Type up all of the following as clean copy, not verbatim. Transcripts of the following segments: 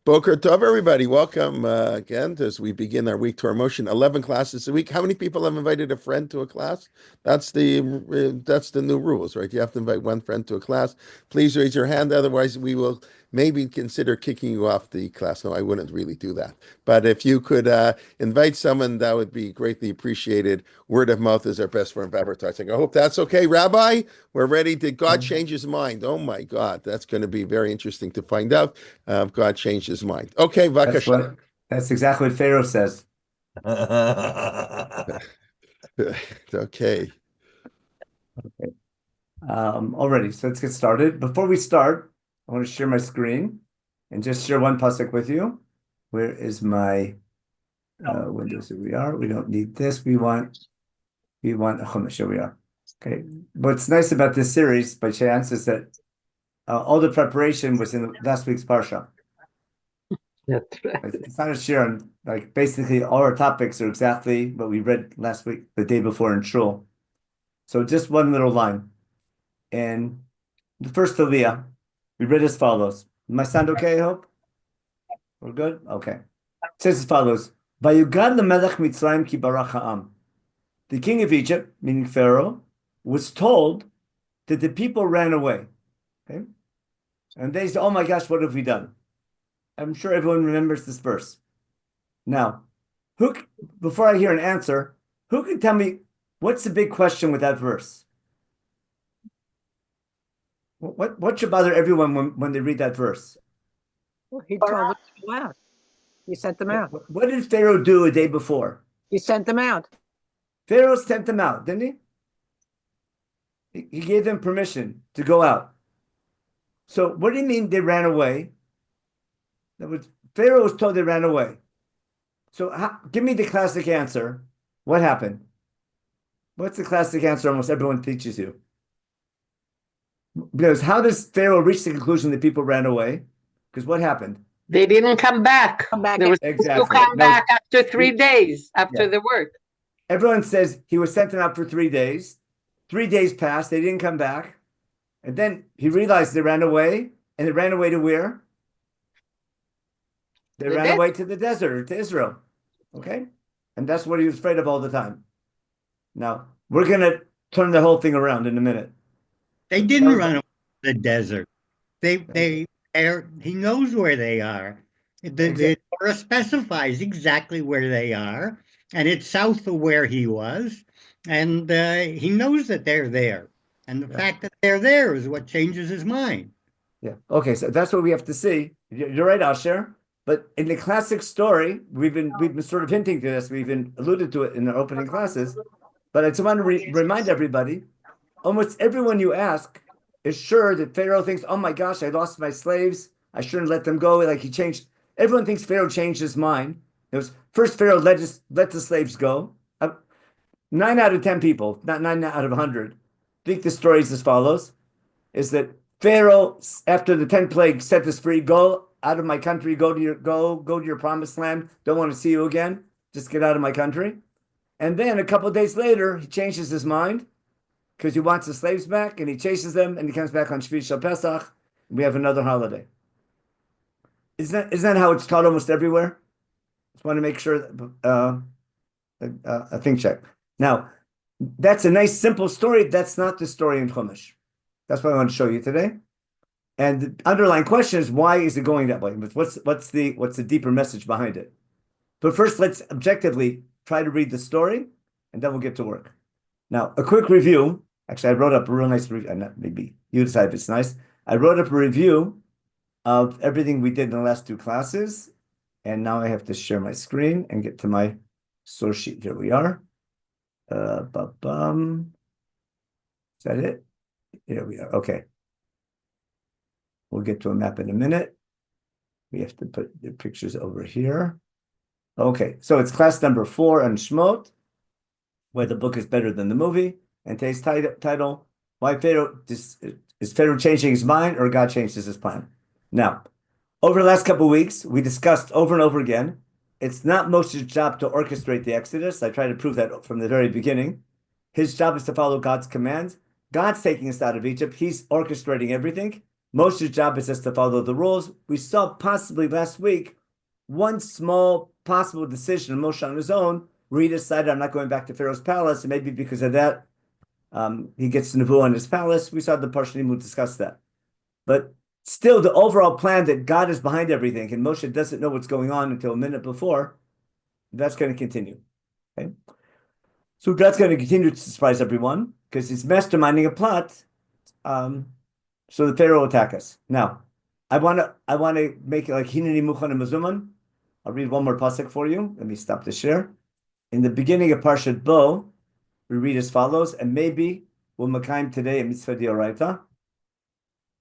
Boker Tov, everybody. Welcome again as we begin our week Torah motion. 11 classes a week. How many people have invited a friend to a class? That's the new rules, right? You have to invite one friend to a class. Please raise your hand. Otherwise, we will maybe consider kicking you off the class. No, I wouldn't really do that. But if you could invite someone, that would be greatly appreciated. Word of mouth is our best form of advertising. I hope that's okay, Rabbi. We're ready. Did God change his mind? Oh my God, that's going to be very interesting to find out. God changed his mind. Okay, That's Vakasha. what that's exactly what Pharaoh says. Okay. Okay. Already, so let's get started. Before we start, I want to share my screen and just share one pasuk with you. Where is my windows? Here we are. We don't need this. We want a chumash. Here we are. Okay. What's nice about this series, by chance, is that all the preparation was in last week's parsha. That's right. It's not a share on, like, basically all our topics are exactly what we read last week, the day before in Shul. So just one little line. And the first Aliyah, we read as follows. My sound okay, I hope? We're good? Okay. It says as follows. Vayugad lemelech Mitzrayim ki barach ha'am. The king of Egypt, meaning Pharaoh, was told that the people ran away. Okay? And they said, oh my gosh, what have we done? I'm sure everyone remembers this verse. Now, before I hear an answer, who can tell me what's the big question with that verse? What should bother everyone when they read that verse? Well, he told them to go out. He sent them out. What did Pharaoh do a day before? He sent them out. Pharaoh sent them out, didn't he? He gave them permission to go out. So what do you mean they ran away? Pharaoh was told they ran away. So give me the classic answer. What happened? What's the classic answer almost everyone teaches you? Because how does Pharaoh reach the conclusion that people ran away? Because what happened? They didn't come back. They were exactly. to come back after 3 days after the work. Everyone says he was sent out for 3 days. 3 days passed. They didn't come back. And then he realized they ran away. And they ran away to where? They ran away to the desert, to Israel. Okay? And that's what he was afraid of all the time. Now, we're going to turn the whole thing around in a minute. They didn't run away to the desert. He knows where they are. The Torah specifies exactly where they are, and it's south of where he was, and he knows that they're there. And the fact that they're there is what changes his mind. Yeah. Okay, so that's what we have to see. You're right, Asher. But in the classic story, we've been sort of hinting to this. We've been alluded to it in our opening classes. But I just want to remind everybody, almost everyone you ask is sure that Pharaoh thinks, oh my gosh, I lost my slaves. I shouldn't let them go. Like he changed. Everyone thinks Pharaoh changed his mind. It was first Pharaoh let the slaves go. 9 out of 10 people, not 9 out of 100, think the story is as follows, is that Pharaoh, after the 10 plagues, set us free, go out of my country, go to your promised land. Don't want to see you again. Just get out of my country. And then a couple of days later, he changes his mind because he wants the slaves back, and he chases them, and he comes back on Shvi Shel Pesach. And we have another holiday. Isn't that how it's taught almost everywhere? Just want to make sure. A think check. Now, that's a nice simple story. That's not the story in Chumash. That's what I want to show you today. And the underlying question is, why is it going that way? What's the deeper message behind it? But first, let's objectively try to read the story, and then we'll get to work. Now, a quick review. Actually, I wrote up a real nice review. Not maybe you decide if it's nice. I wrote up a review of everything we did in the last 2 classes, and now I have to share my screen and get to my source sheet. Here we are. Is that it? Here we are. Okay. We'll get to a map in a minute. We have to put the pictures over here. Okay, so it's class number 4 on Shmot, where the book is better than the movie. And today's title, why Pharaoh is Pharaoh changing his mind, or God changes his plan? Now, over the last couple of weeks, we discussed over and over again, it's not Moshe's job to orchestrate the Exodus. I tried to prove that from the very beginning. His job is to follow God's commands. God's taking us out of Egypt. He's orchestrating everything. Moshe's job is just to follow the rules. We saw possibly last week one small possible decision of Moshe on his own, where he decided, I'm not going back to Pharaoh's palace, and maybe because of that, he gets Nevuah in his palace. We saw the Parshanim will discuss that. But still, the overall plan that God is behind everything, and Moshe doesn't know what's going on until a minute before, that's going to continue. Okay? So God's going to continue to surprise everyone, because he's masterminding a plot, so the Pharaoh will attack us. Now, I want to make it like Hineni Muchan Mazuman. I'll read one more pasuk for you. Let me stop the share. In the beginning of Parshat Bo, we read as follows, and maybe we'll makayim today a mitzvah d'oraita.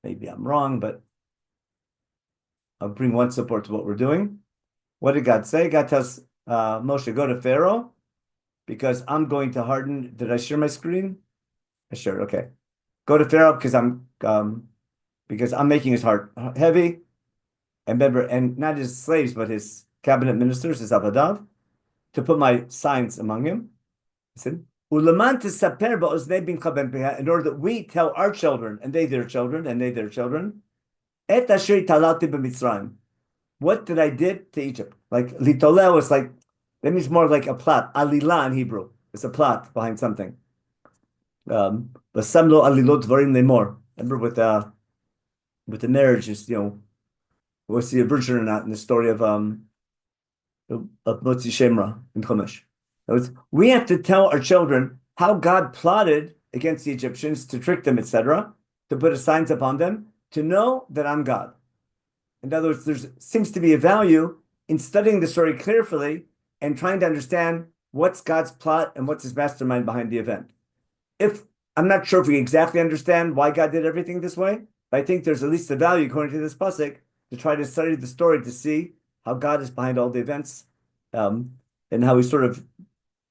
Maybe I'm wrong, but I'll bring one support to what we're doing. What did God say? God tells Moshe, go to Pharaoh, because I'm going to harden. Did I share my screen? I shared. Okay. Go to Pharaoh because I'm making his heart heavy, and remember, and not his slaves, but his cabinet ministers, his avadav, to put my signs among him. Listen, Ulaman tisaper ba'oznei bincha ben peha, in order that we tell our children, and they their children, and they their children, et asher talalti b'Mitzrayim. What did I did to Egypt? Like litoleh was like, that means more like a plot. Alila in Hebrew. It's a plot behind something. Basamlo alilot dvarim lemor. Remember with the marriage is, was he a virgin or not in the story of Motzi Shemra in Chumash. We have to tell our children how God plotted against the Egyptians to trick them, etc., to put signs upon them, to know that I'm God. In other words, there seems to be a value in studying the story carefully and trying to understand what's God's plot and what's his mastermind behind the event. If I'm not sure if we exactly understand why God did everything this way, but I think there's at least a value, according to this pasuk, to try to study the story to see how God is behind all the events, and how he sort of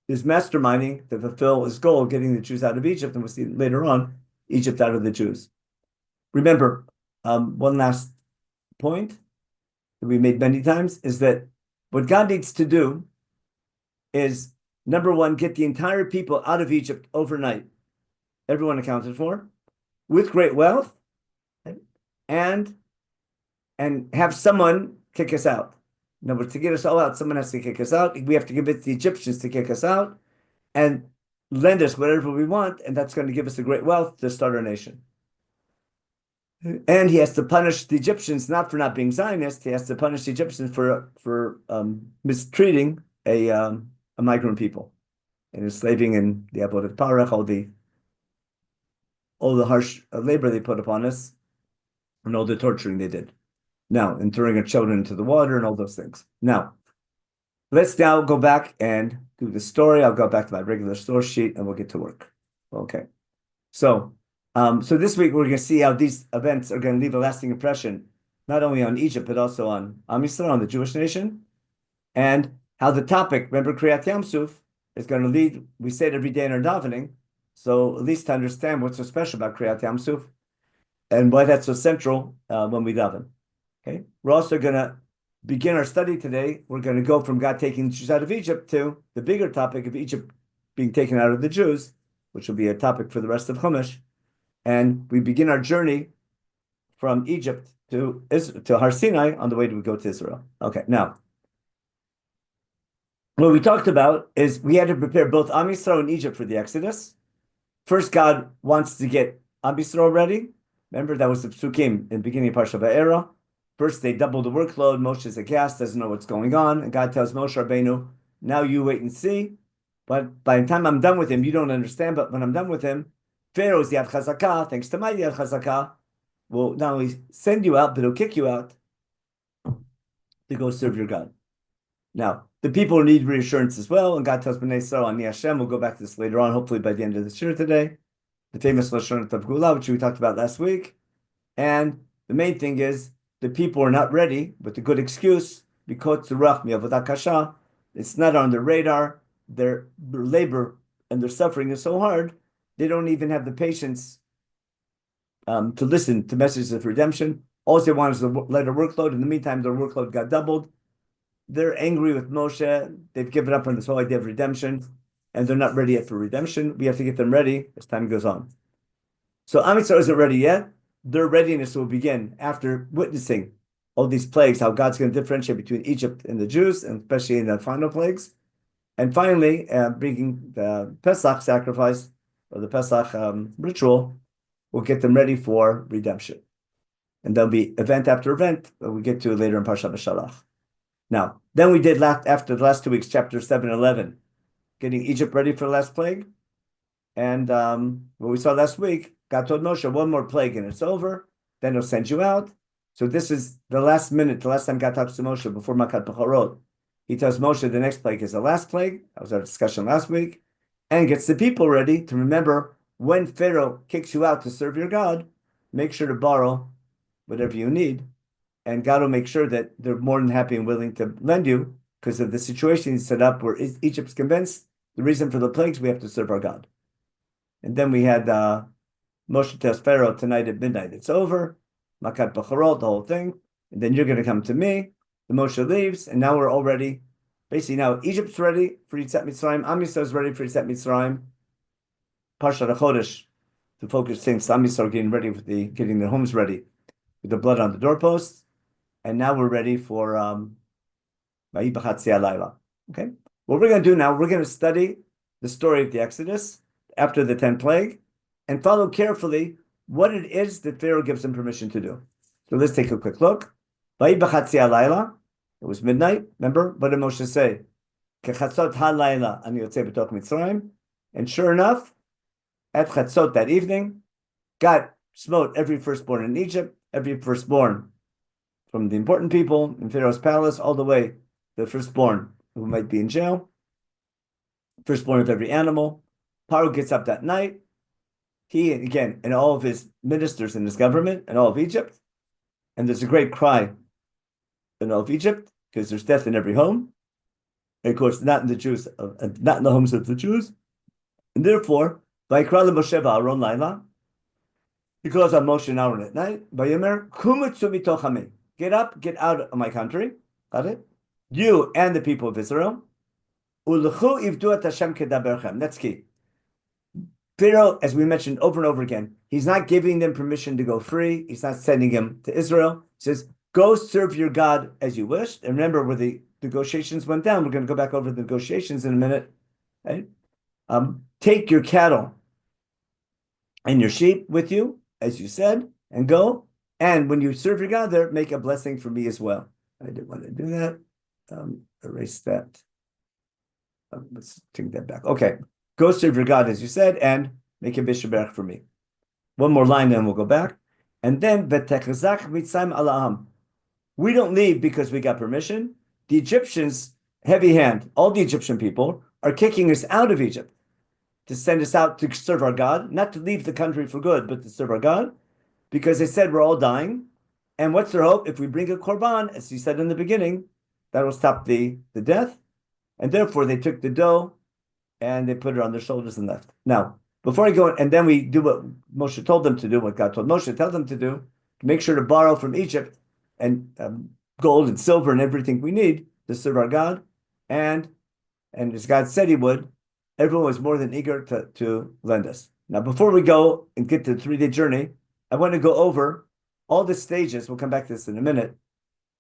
is masterminding to fulfill his goal of getting the Jews out of Egypt, and we'll see later on, Egypt out of the Jews. Remember, one last point that we made many times is that what God needs to do is, number one, get the entire people out of Egypt overnight, everyone accounted for, with great wealth, and have someone kick us out. In other words, to get us all out, someone has to kick us out. We have to convince the Egyptians to kick us out and lend us whatever we want, and that's going to give us the great wealth to start our nation. And he has to punish the Egyptians not for not being Zionist. He has to punish the Egyptians for mistreating a migrant people and enslaving and the avodat parach, all the harsh labor they put upon us, and all the torturing they did. Now, and throwing our children into the water and all those things. Now, let's now go back and do the story. I'll go back to my regular source sheet and we'll get to work. Okay. So this week we're going to see how these events are going to leave a lasting impression, not only on Egypt, but also on Am Yisrael, on the Jewish nation, and how the topic, remember Kriyat Yam Suf, is going to lead, we say it every day in our davening, so at least to understand what's so special about Kriyat Yam Suf and why that's so central when we daven. Okay, we're also going to begin our study today. We're going to go from God taking the Jews out of Egypt to the bigger topic of Egypt being taken out of the Jews, which will be a topic for the rest of Chumash. And we begin our journey from Egypt to Har Sinai on the way to go to Israel. Okay, now, what we talked about is we had to prepare both Am Yisrael and Egypt for the Exodus. First, God wants to get Am Yisrael ready. Remember, that was the Psukim in the beginning of Parsha Va'era. First, they double the workload. Moshe's aghast, doesn't know what's going on. And God tells Moshe Rabbeinu, now you wait and see. But by the time I'm done with him, you don't understand. But when I'm done with him, Pharaoh's Yad Chazakah, thanks to my Yad Chazakah, will not only send you out, but he'll kick you out to go serve your God. Now, the people need reassurance as well. And God tells Bnei Yisrael, Ani Hashem, we'll go back to this later on, hopefully by the end of this year today. The famous Lashon Tavgula, which we talked about last week. And the main thing is, the people are not ready with a good excuse because it's not on their radar. Their labor and their suffering is so hard, they don't even have the patience to listen to messages of redemption. All they want is a lighter workload. In the meantime, their workload got doubled. They're angry with Moshe. They've given up on this whole idea of redemption, and they're not ready yet for redemption. We have to get them ready as time goes on. So Am Yisrael isn't ready yet. their readiness will begin after witnessing all these plagues, how God's going to differentiate between Egypt and the Jews, and especially in the final plagues. And finally, bringing the Pesach sacrifice, or the Pesach ritual, will get them ready for redemption. And there'll be event after event that we get to later in Parshat Beshalach. Now, then we did after the last 2 weeks, chapter 7 and 11, getting Egypt ready for the last plague. And what we saw last week, God told Moshe, one more plague and it's over. Then he'll send you out. So this is the last minute, the last time God talks to Moshe before Makat Bechorot. He tells Moshe the next plague is the last plague. That was our discussion last week. And gets the people ready to remember when Pharaoh kicks you out to serve your God, make sure to borrow whatever you need. And God will make sure that they're more than happy and willing to lend you because of the situation he's set up where Egypt's convinced the reason for the plagues, we have to serve our God. And then we had Moshe tells Pharaoh tonight at midnight, it's over. Makat Bechorot, the whole thing. And then you're going to come to me. The Moshe leaves, and now we're all ready. Basically, now Egypt's ready for Yitzat Mitzrayim. Am Yisrael is ready for Yitzat Mitzrayim. Parshat HaChodesh, to focus things, Am Yisrael getting ready with getting their homes ready with the blood on the doorposts. And now we're ready for Vayi B'Chatzi Halayla. Okay? What we're going to do now, we're going to study the story of the Exodus after the 10th plague and follow carefully what it is that Pharaoh gives them permission to do. So let's take a quick look. Vayi B'Chatzi Halayla. It was midnight. Remember, what did Moshe say? Kechatzot halayla ani yotzei b'toch Mitzrayim. And sure enough, at Chatzot that evening, God smote every firstborn in Egypt, every firstborn from the important people in Pharaoh's palace, all the way the firstborn who might be in jail, firstborn of every animal. Paro gets up that night. He, again, and all of his ministers in his government and all of Egypt. And there's a great cry in all of Egypt, because there's death in every home. And of course, not in the Jews, not in the homes of the Jews. And therefore, Vayikra Moshe v'Aaron Laila, he calls on Moshe and Aaron at night. Vayomer kumitzu mitoch ami, get up, get out of my country. Got it? You and the people of Israel. Ulechu ivdu et Hashem kedaberchem. That's key. Pharaoh, as we mentioned over and over again, he's not giving them permission to go free. He's not sending them to Israel. He says, go serve your God as you wish. And remember where the negotiations went down. We're going to go back over the negotiations in a minute. Right? Take your cattle and your sheep with you, as you said, and go. And when you serve your God there, make a blessing for me as well. I didn't want to do that. Erase that. Let's take that back. Okay. Go serve your God, as you said, and make a bishaberach for me. One more line, then we'll go back. And then, v'techazach mitzayim ala'am. We don't leave because we got permission. The Egyptians, heavy hand, all the Egyptian people are kicking us out of Egypt to send us out to serve our God, not to leave the country for good, but to serve our God, because they said we're all dying. And what's their hope? If we bring a korban, as he said in the beginning, that will stop the death. And therefore, they took the dough and they put it on their shoulders and left. Now, before I go, and then we do what Moshe told them to do, what God told Moshe to tell them to do, make sure to borrow from Egypt and gold and silver and everything we need to serve our God. And as God said he would, everyone was more than eager to lend us. Now, before we go and get to the 3-day journey, I want to go over all the stages. We'll come back to this in a minute.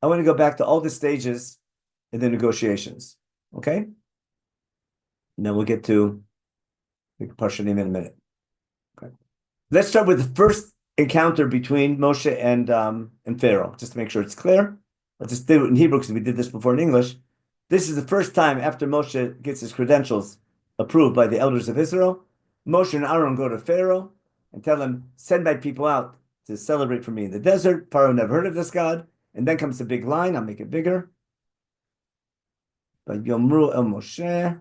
I want to go back to all the stages in the negotiations. Okay? And then we'll get to the Parshanim in a minute. Okay. Let's start with the first encounter between Moshe and Pharaoh, just to make sure it's clear. Let's just do it in Hebrew because we did this before in English. This is the first time after Moshe gets his credentials approved by the elders of Israel. Moshe and Aaron go to Pharaoh and tell him, send my people out to celebrate for me in the desert. Pharaoh never heard of this God. And then comes the big line. I'll make it bigger. But Yomru el Moshe. Here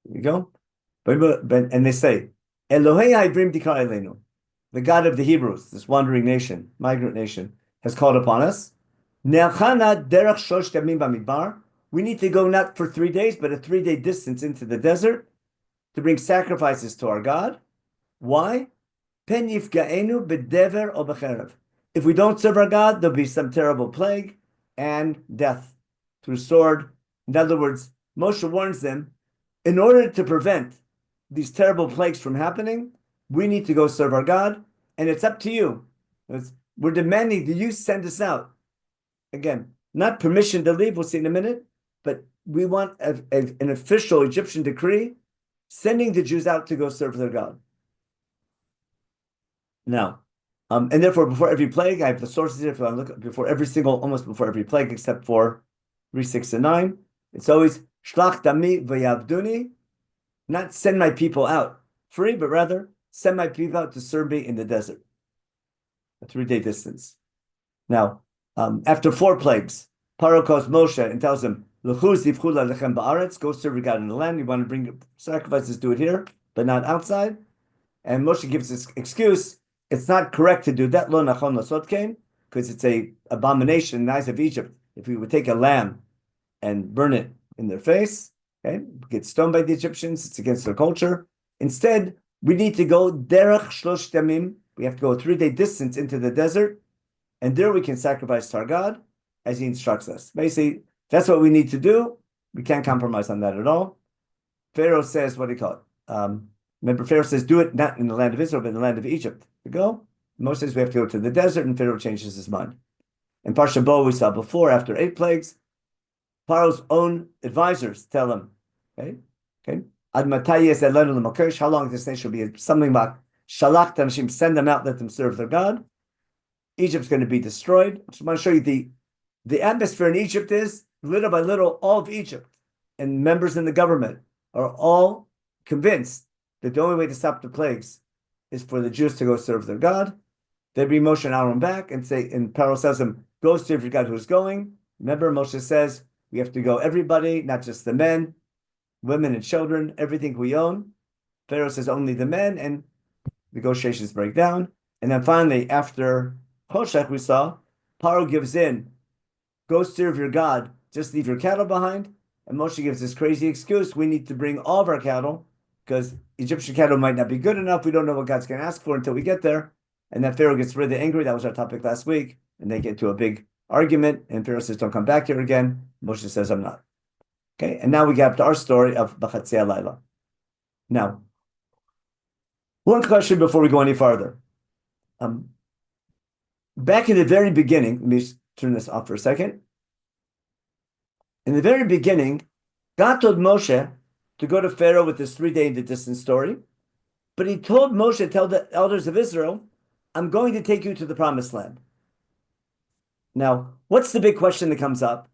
we go. And they say, Elohei Ha'ivrim dikar eleinu. The God of the Hebrews, this wandering nation, migrant nation, has called upon us. Ne'achana derech shosh yamim bamidbar. We need to go not for 3 days, but a 3-day distance into the desert to bring sacrifices to our God. Why? Pen yifga'enu b'dever o b'cherev. If we don't serve our God, there'll be some terrible plague and death through sword. In other words, Moshe warns them, in order to prevent these terrible plagues from happening, we need to go serve our God. and it's up to you. We're demanding that you send us out. Again, not permission to leave, we'll see in a minute, but we want an official Egyptian decree sending the Jews out to go serve their God. Now, and therefore, before every plague, I have the sources here. If I look almost before every plague, except for 3, 6, and 9, it's always shlach dami v'yavduni, not send my people out free, but rather send my people out to serve me in the desert, a 3-day distance. Now, after 4 plagues, Paro calls Moshe and tells him, "L'chu zivchu lechem ba'aretz, go serve your God in the land. You want to bring sacrifices, do it here, but not outside." And Moshe gives this excuse. It's not correct to do that, lo nachon lasot kein, because it's a abomination in the eyes of Egypt. If we would take a lamb and burn it in their face, okay, get stoned by the Egyptians, it's against their culture. Instead, we need to go derech shlosh yamim. We have to go a 3-day distance into the desert, and there we can sacrifice to our God as He instructs us. Basically, that's what we need to do. We can't compromise on that at all. Pharaoh says, what do you call it? Remember, Pharaoh says, do it not in the land of Israel, but in the land of Egypt. We go. Moshe says we have to go to the desert, and Pharaoh changes his mind. In Parsha Bo, we saw before, after 8 plagues, Pharaoh's own advisors tell him, okay, Ad matayeh zelenu l'makesh, how long this nation will be something about shalach tanashim, send them out, let them serve their God. Egypt's going to be destroyed. I just want to show you the atmosphere in Egypt is, little by little, all of Egypt and members in the government are all convinced that the only way to stop the plagues is for the Jews to go serve their God. They bring Moshe and Aaron back and say, and Pharaoh tells them, go serve your God who's going. Remember, Moshe says, we have to go everybody, not just the men, women and children, everything we own. Pharaoh says only the men, and negotiations break down. And then finally, after Hoshech, we saw, Pharaoh gives in, go serve your God, just leave your cattle behind. And Moshe gives this crazy excuse, we need to bring all of our cattle, because Egyptian cattle might not be good enough. We don't know what God's going to ask for until we get there. And then Pharaoh gets really angry. That was our topic last week. And they get to a big argument. And Pharaoh says, don't come back here again. Moshe says, I'm not. Okay. And now we get up to our story of B'chatzei Halayla. Now, one question before we go any farther. Back in the very beginning, let me just turn this off for a second. In the very beginning, God told Moshe to go to Pharaoh with this 3-day in the distance story. But he told Moshe, tell the elders of Israel, I'm going to take you to the promised land. Now, what's the big question that comes up?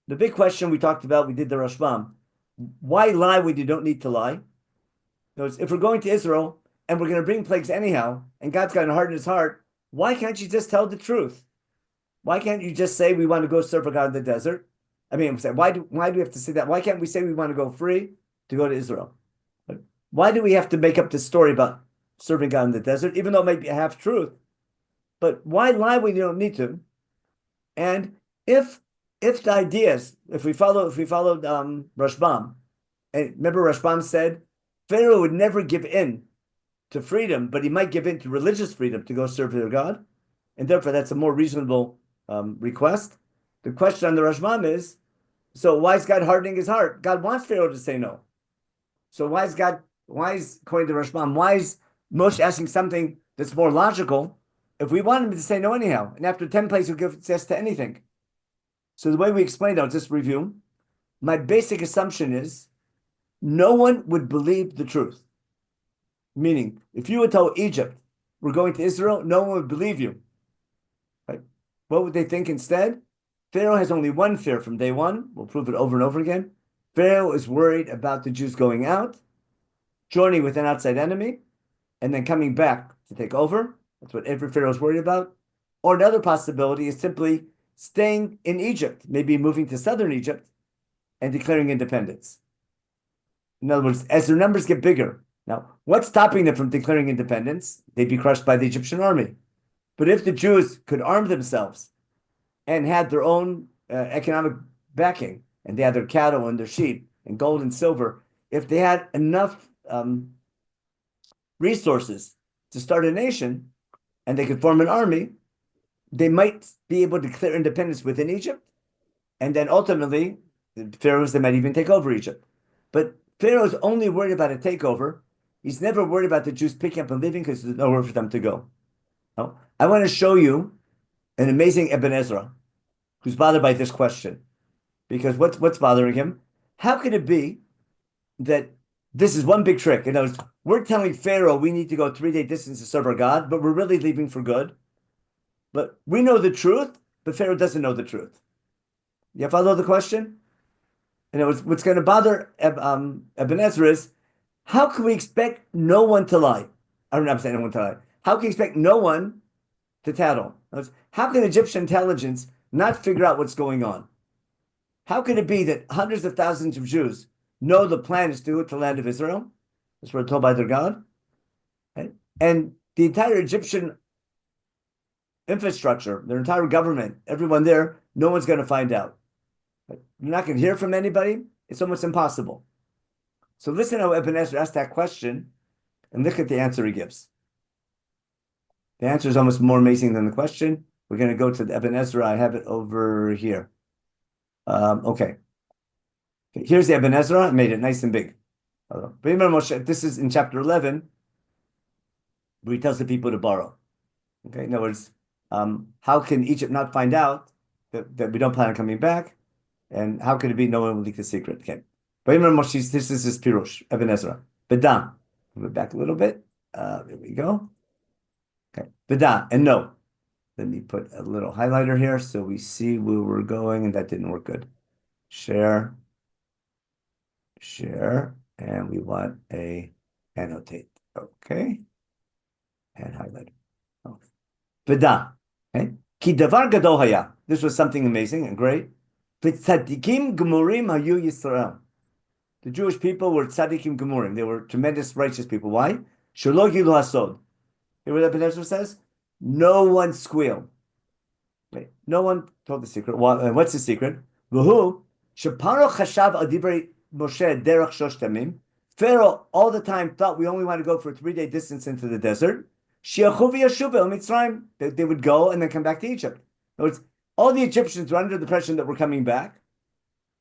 The big question we talked about, we did the Rashbam. Why lie when you don't need to lie? Because if we're going to Israel and we're going to bring plagues anyhow, and God's got a heart in his heart, why can't you just tell the truth? Why can't you just say we want to go serve a God in the desert? I mean, why do we have to say that? Why can't we say we want to go free to go to Israel? Why do we have to make up this story about serving God in the desert, even though it might be a half truth? But why lie when you don't need to? And if the ideas, if we followed Rashbam, and remember Rashbam said Pharaoh would never give in to freedom, but he might give in to religious freedom to go serve their God, and therefore that's a more reasonable request. The question on the Rashbam is, so why is God hardening his heart? God wants Pharaoh to say no. So why is, according to Rashbam, why is Moshe asking something that's more logical if we want him to say no anyhow? And after 10 plagues, he'll give yes to anything. So the way we explained, I'll just review. My basic assumption is no one would believe the truth. Meaning, if you would tell Egypt, we're going to Israel, no one would believe you. Right? What would they think instead? Pharaoh has only one fear from day one. We'll prove it over and over again. Pharaoh is worried about the Jews going out, joining with an outside enemy, and then coming back to take over. That's what every Pharaoh is worried about. Or another possibility is simply staying in Egypt, maybe moving to southern Egypt and declaring independence. In other words, as their numbers get bigger. Now, what's stopping them from declaring independence? They'd be crushed by the Egyptian army. But if the Jews could arm themselves and had their own economic backing, and they had their cattle and their sheep and gold and silver, if they had enough resources to start a nation and they could form an army, they might be able to declare independence within Egypt. And then ultimately, the pharaohs, they might even take over Egypt. But Pharaoh's only worried about a takeover He's never worried about the Jews picking up and leaving because there's nowhere for them to go. No? I want to show you an amazing Ibn Ezra who's bothered by this question. Because what's bothering him? How could it be that this is one big trick? In other words, we're telling Pharaoh we need to go 3-day distance to serve our God, but we're really leaving for good. But we know the truth, but Pharaoh doesn't know the truth. You follow the question? And what's going to bother Ibn Ezra is, how can we expect no one to lie? I'm saying no one to lie. How can we expect no one to tattle? How can Egyptian intelligence not figure out what's going on? How can it be that hundreds of thousands of Jews know the plan is to go to the land of Israel? That's what we're told by their God. Right? And the entire Egyptian infrastructure, their entire government, everyone there, no one's going to find out. You're not going to hear from anybody. It's almost impossible. So listen how Ibn Ezra asked that question and look at the answer he gives. The answer is almost more amazing than the question. We're going to go to the Ibn Ezra. I have it over here. Okay. Here's the Ibn Ezra. I made it nice and big. This is in chapter 11, where he tells the people to borrow. Okay. In other words, how can Egypt not find out that we don't plan on coming back? And how could it be no one will leak the secret? Okay. This is his Pirush, Ibn Ezra. B'da. Move back a little bit. There we go. Okay. B'da. And no. Let me put a little highlighter here so we see where we're going, and that didn't work good. Share. And we want a annotate. Okay. And highlight. Okay. B'da. Okay. Ki davar gadol haya. This was something amazing and great. V'tzadikim gemurim hayu Yisrael. The Jewish people were tzadikim gemurim. They were tremendous righteous people. Why? Shelo gilu hasod. Hear what Ibn Ezra says? No one squealed. Right? No one told the secret. What's the secret? V'hu sheparo chashav al divrei Moshe derech shosh tamim. Pharaoh all the time thought we only want to go for a 3-day distance into the desert. Shiachu v'yashuv el Mitzrayim. They would go and then come back to Egypt. In other words, all the Egyptians were under the impression that we're coming back.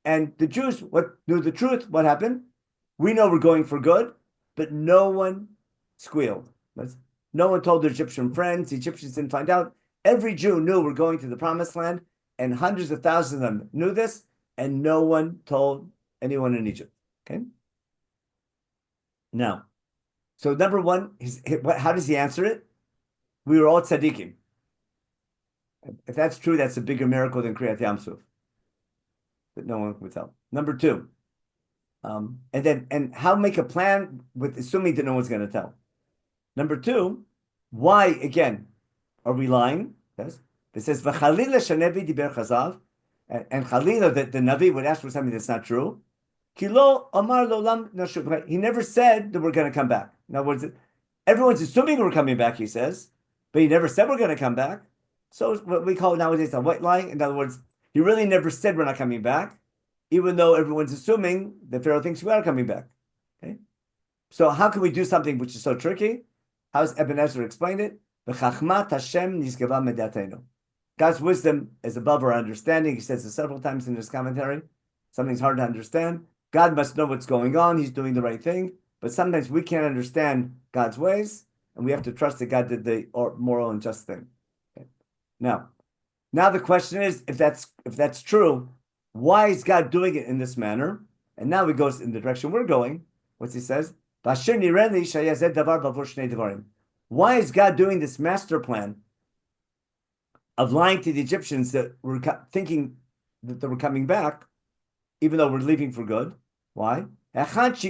And the Jews knew the truth. What happened? We know we're going for good, but no one squealed. No one told their Egyptian friends. The Egyptians didn't find out. Every Jew knew we're going to the promised land, and hundreds of thousands of them knew this, and no one told anyone in Egypt. Okay? Now, so number one, how does he answer it? We were all tzaddikim. If that's true, that's a bigger miracle than Kriyat Yam Suf. That no one would tell. Number two, and how make a plan with assuming that no one's going to tell. Number two, why again are we lying? Yes, it says v'chalila shanevi diber chazav, and chalila that the Navi would ask for something that's not true. Kilo amar lolam nashub. He never said that we're going to come back. In other words, everyone's assuming we're coming back. He says, but he never said we're going to come back. So what we call nowadays a white lie. In other words, he really never said we're not coming back, even though everyone's assuming that Pharaoh thinks we are coming back. Okay, so how can we do something which is so tricky? How's Ibn Ezra explained it? God's wisdom is above our understanding. He says it several times in his commentary. Something's hard to understand. God must know what's going on. He's doing the right thing. But sometimes we can't understand God's ways, and we have to trust that God did the moral and just thing. Okay. Now the question is, if that's true, why is God doing it in this manner? And now he goes in the direction we're going. What's he says? Why is God doing this master plan of lying to the Egyptians that were thinking that they were coming back, even though we're leaving for good? Why? Because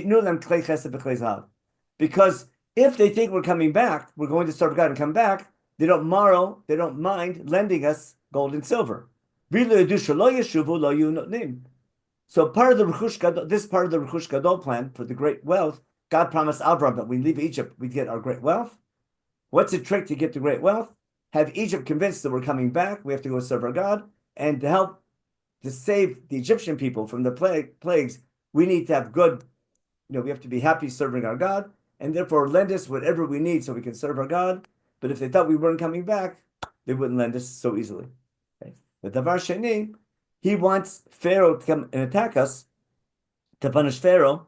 if they think we're coming back, we're going to serve God and come back, they don't mind lending us gold and silver. So part of the Rechush Gadol, this part of the Rechush Gadol plan for the great wealth, God promised Abraham that when we leave Egypt, we'd get our great wealth. What's the trick to get the great wealth? Have Egypt convinced that we're coming back, we have to go serve our God, and to help to save the Egyptian people from the plagues, we need to have good, we have to be happy serving our God, and therefore lend us whatever we need so we can serve our God. But if they thought we weren't coming back, they wouldn't lend us so easily. Okay? But Davar Sheni, he wants Pharaoh to come and attack us, to punish Pharaoh.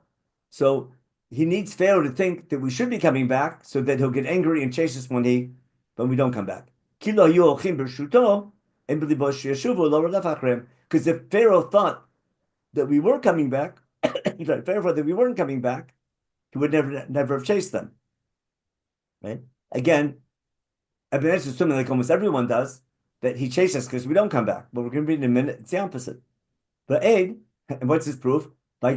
So he needs Pharaoh to think that we should be coming back so that he'll get angry and chase us when we don't come back. Because if Pharaoh thought that we were coming back, Pharaoh thought that we weren't coming back, he would never have chased them. Right? Again, Ebenezer is assuming, like almost everyone does, that he chased us because we don't come back. But we're going to read in a minute, it's the opposite. But Aid, and what's his proof? How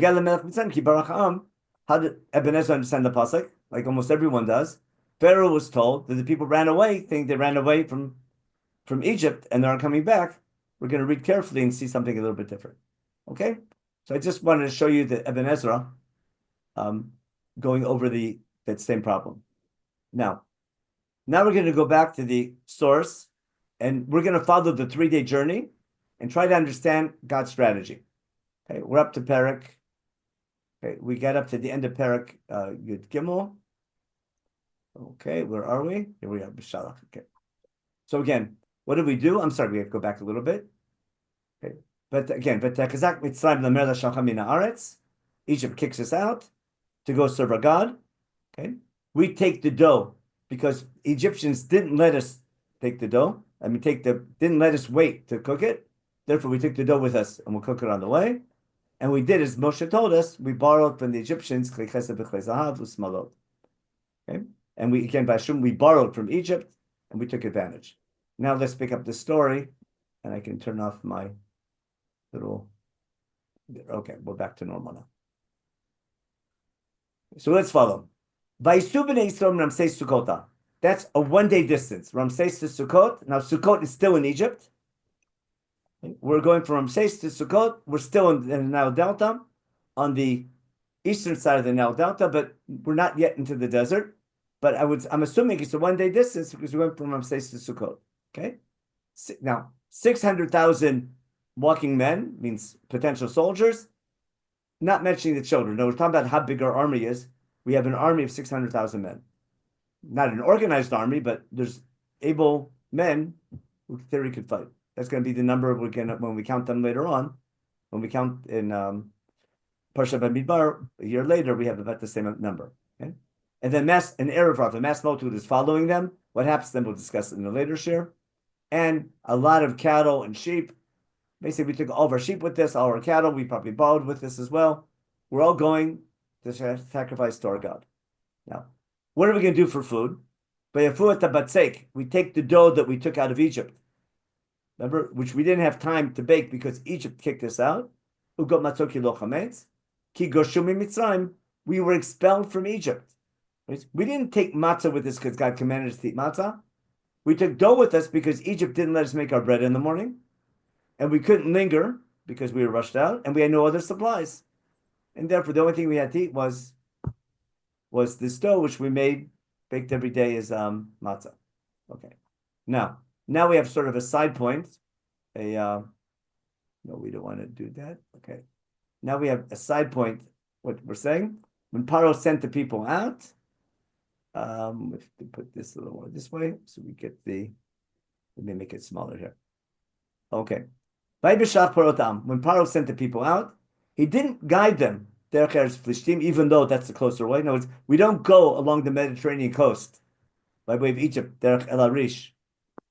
did Ebenezer understand the pasuk? Like almost everyone does. Pharaoh was told that the people ran away, think they ran away from Egypt and they're coming back. We're going to read carefully and see something a little bit different. Okay? So I just wanted to show you the Ebenezer going over that same problem. Now we're going to go back to the source and we're going to follow the 3-day journey and try to understand God's strategy. Okay, we're up to Perek. Okay, we got up to the end of Perek Yud Gimel. Okay, where are we? Here we are, B'Shalach. Okay. So again, what did we do? I'm sorry, we have to go back a little bit. Okay, but again, Kazak Mitzrayim Lamer Shacham Min Haaretz. Egypt kicks us out to go serve our God. Okay, we take the dough because Egyptians didn't let us take the dough. Didn't let us wait to cook it. Therefore, we took the dough with us and we'll cook it on the way. And we did as Moshe told us. We borrowed from the Egyptians. Okay, and we borrowed from Egypt and we took advantage. Now let's pick up the story, and I can turn off my little. Okay, we're back to normal now. So let's follow. That's a 1-day distance. Ramses to Sukkot. Now Sukkot is still in Egypt. We're going from Ramses to Sukkot. We're still in the Nile Delta, on the eastern side of the Nile Delta, but we're not yet into the desert. But I'm assuming it's a 1-day distance because we went from Ramses to Sukkot. Okay. Now 600,000 walking men means potential soldiers. Not mentioning the children. No, we're talking about how big our army is. We have an army of 600,000 men. Not an organized army, but there's able men who in theory could fight. That's going to be the number when we count them later on. When we count in Parsha Bamidbar, a year later, we have about the same number. Okay? And then an Erev Rav, the mass multitude is following them. What happens then, we'll discuss it in the later share. And a lot of cattle and sheep. Basically, we took all of our sheep with this, all our cattle, we probably borrowed with this as well. We're all going to sacrifice to our God. Now, what are we going to do for food? We take the dough that we took out of Egypt. Remember, which we didn't have time to bake because Egypt kicked us out. We were expelled from Egypt. We didn't take matzah with us because God commanded us to eat matzah. We took dough with us because Egypt didn't let us make our bread in the morning. And we couldn't linger because we were rushed out and we had no other supplies. And therefore, the only thing we had to eat was this dough, which we made, baked every day as matzah. Okay. Now we have sort of a side point. No, we don't want to do that. Okay. Now we have a side point. What we're saying, when Paro sent the people out, we have to put this a little more this way so we get let me make it smaller here. Okay. When Paro sent the people out, he didn't guide them, even though that's the closer way. No, we don't go along the Mediterranean coast by way of Egypt, Derech El Arish,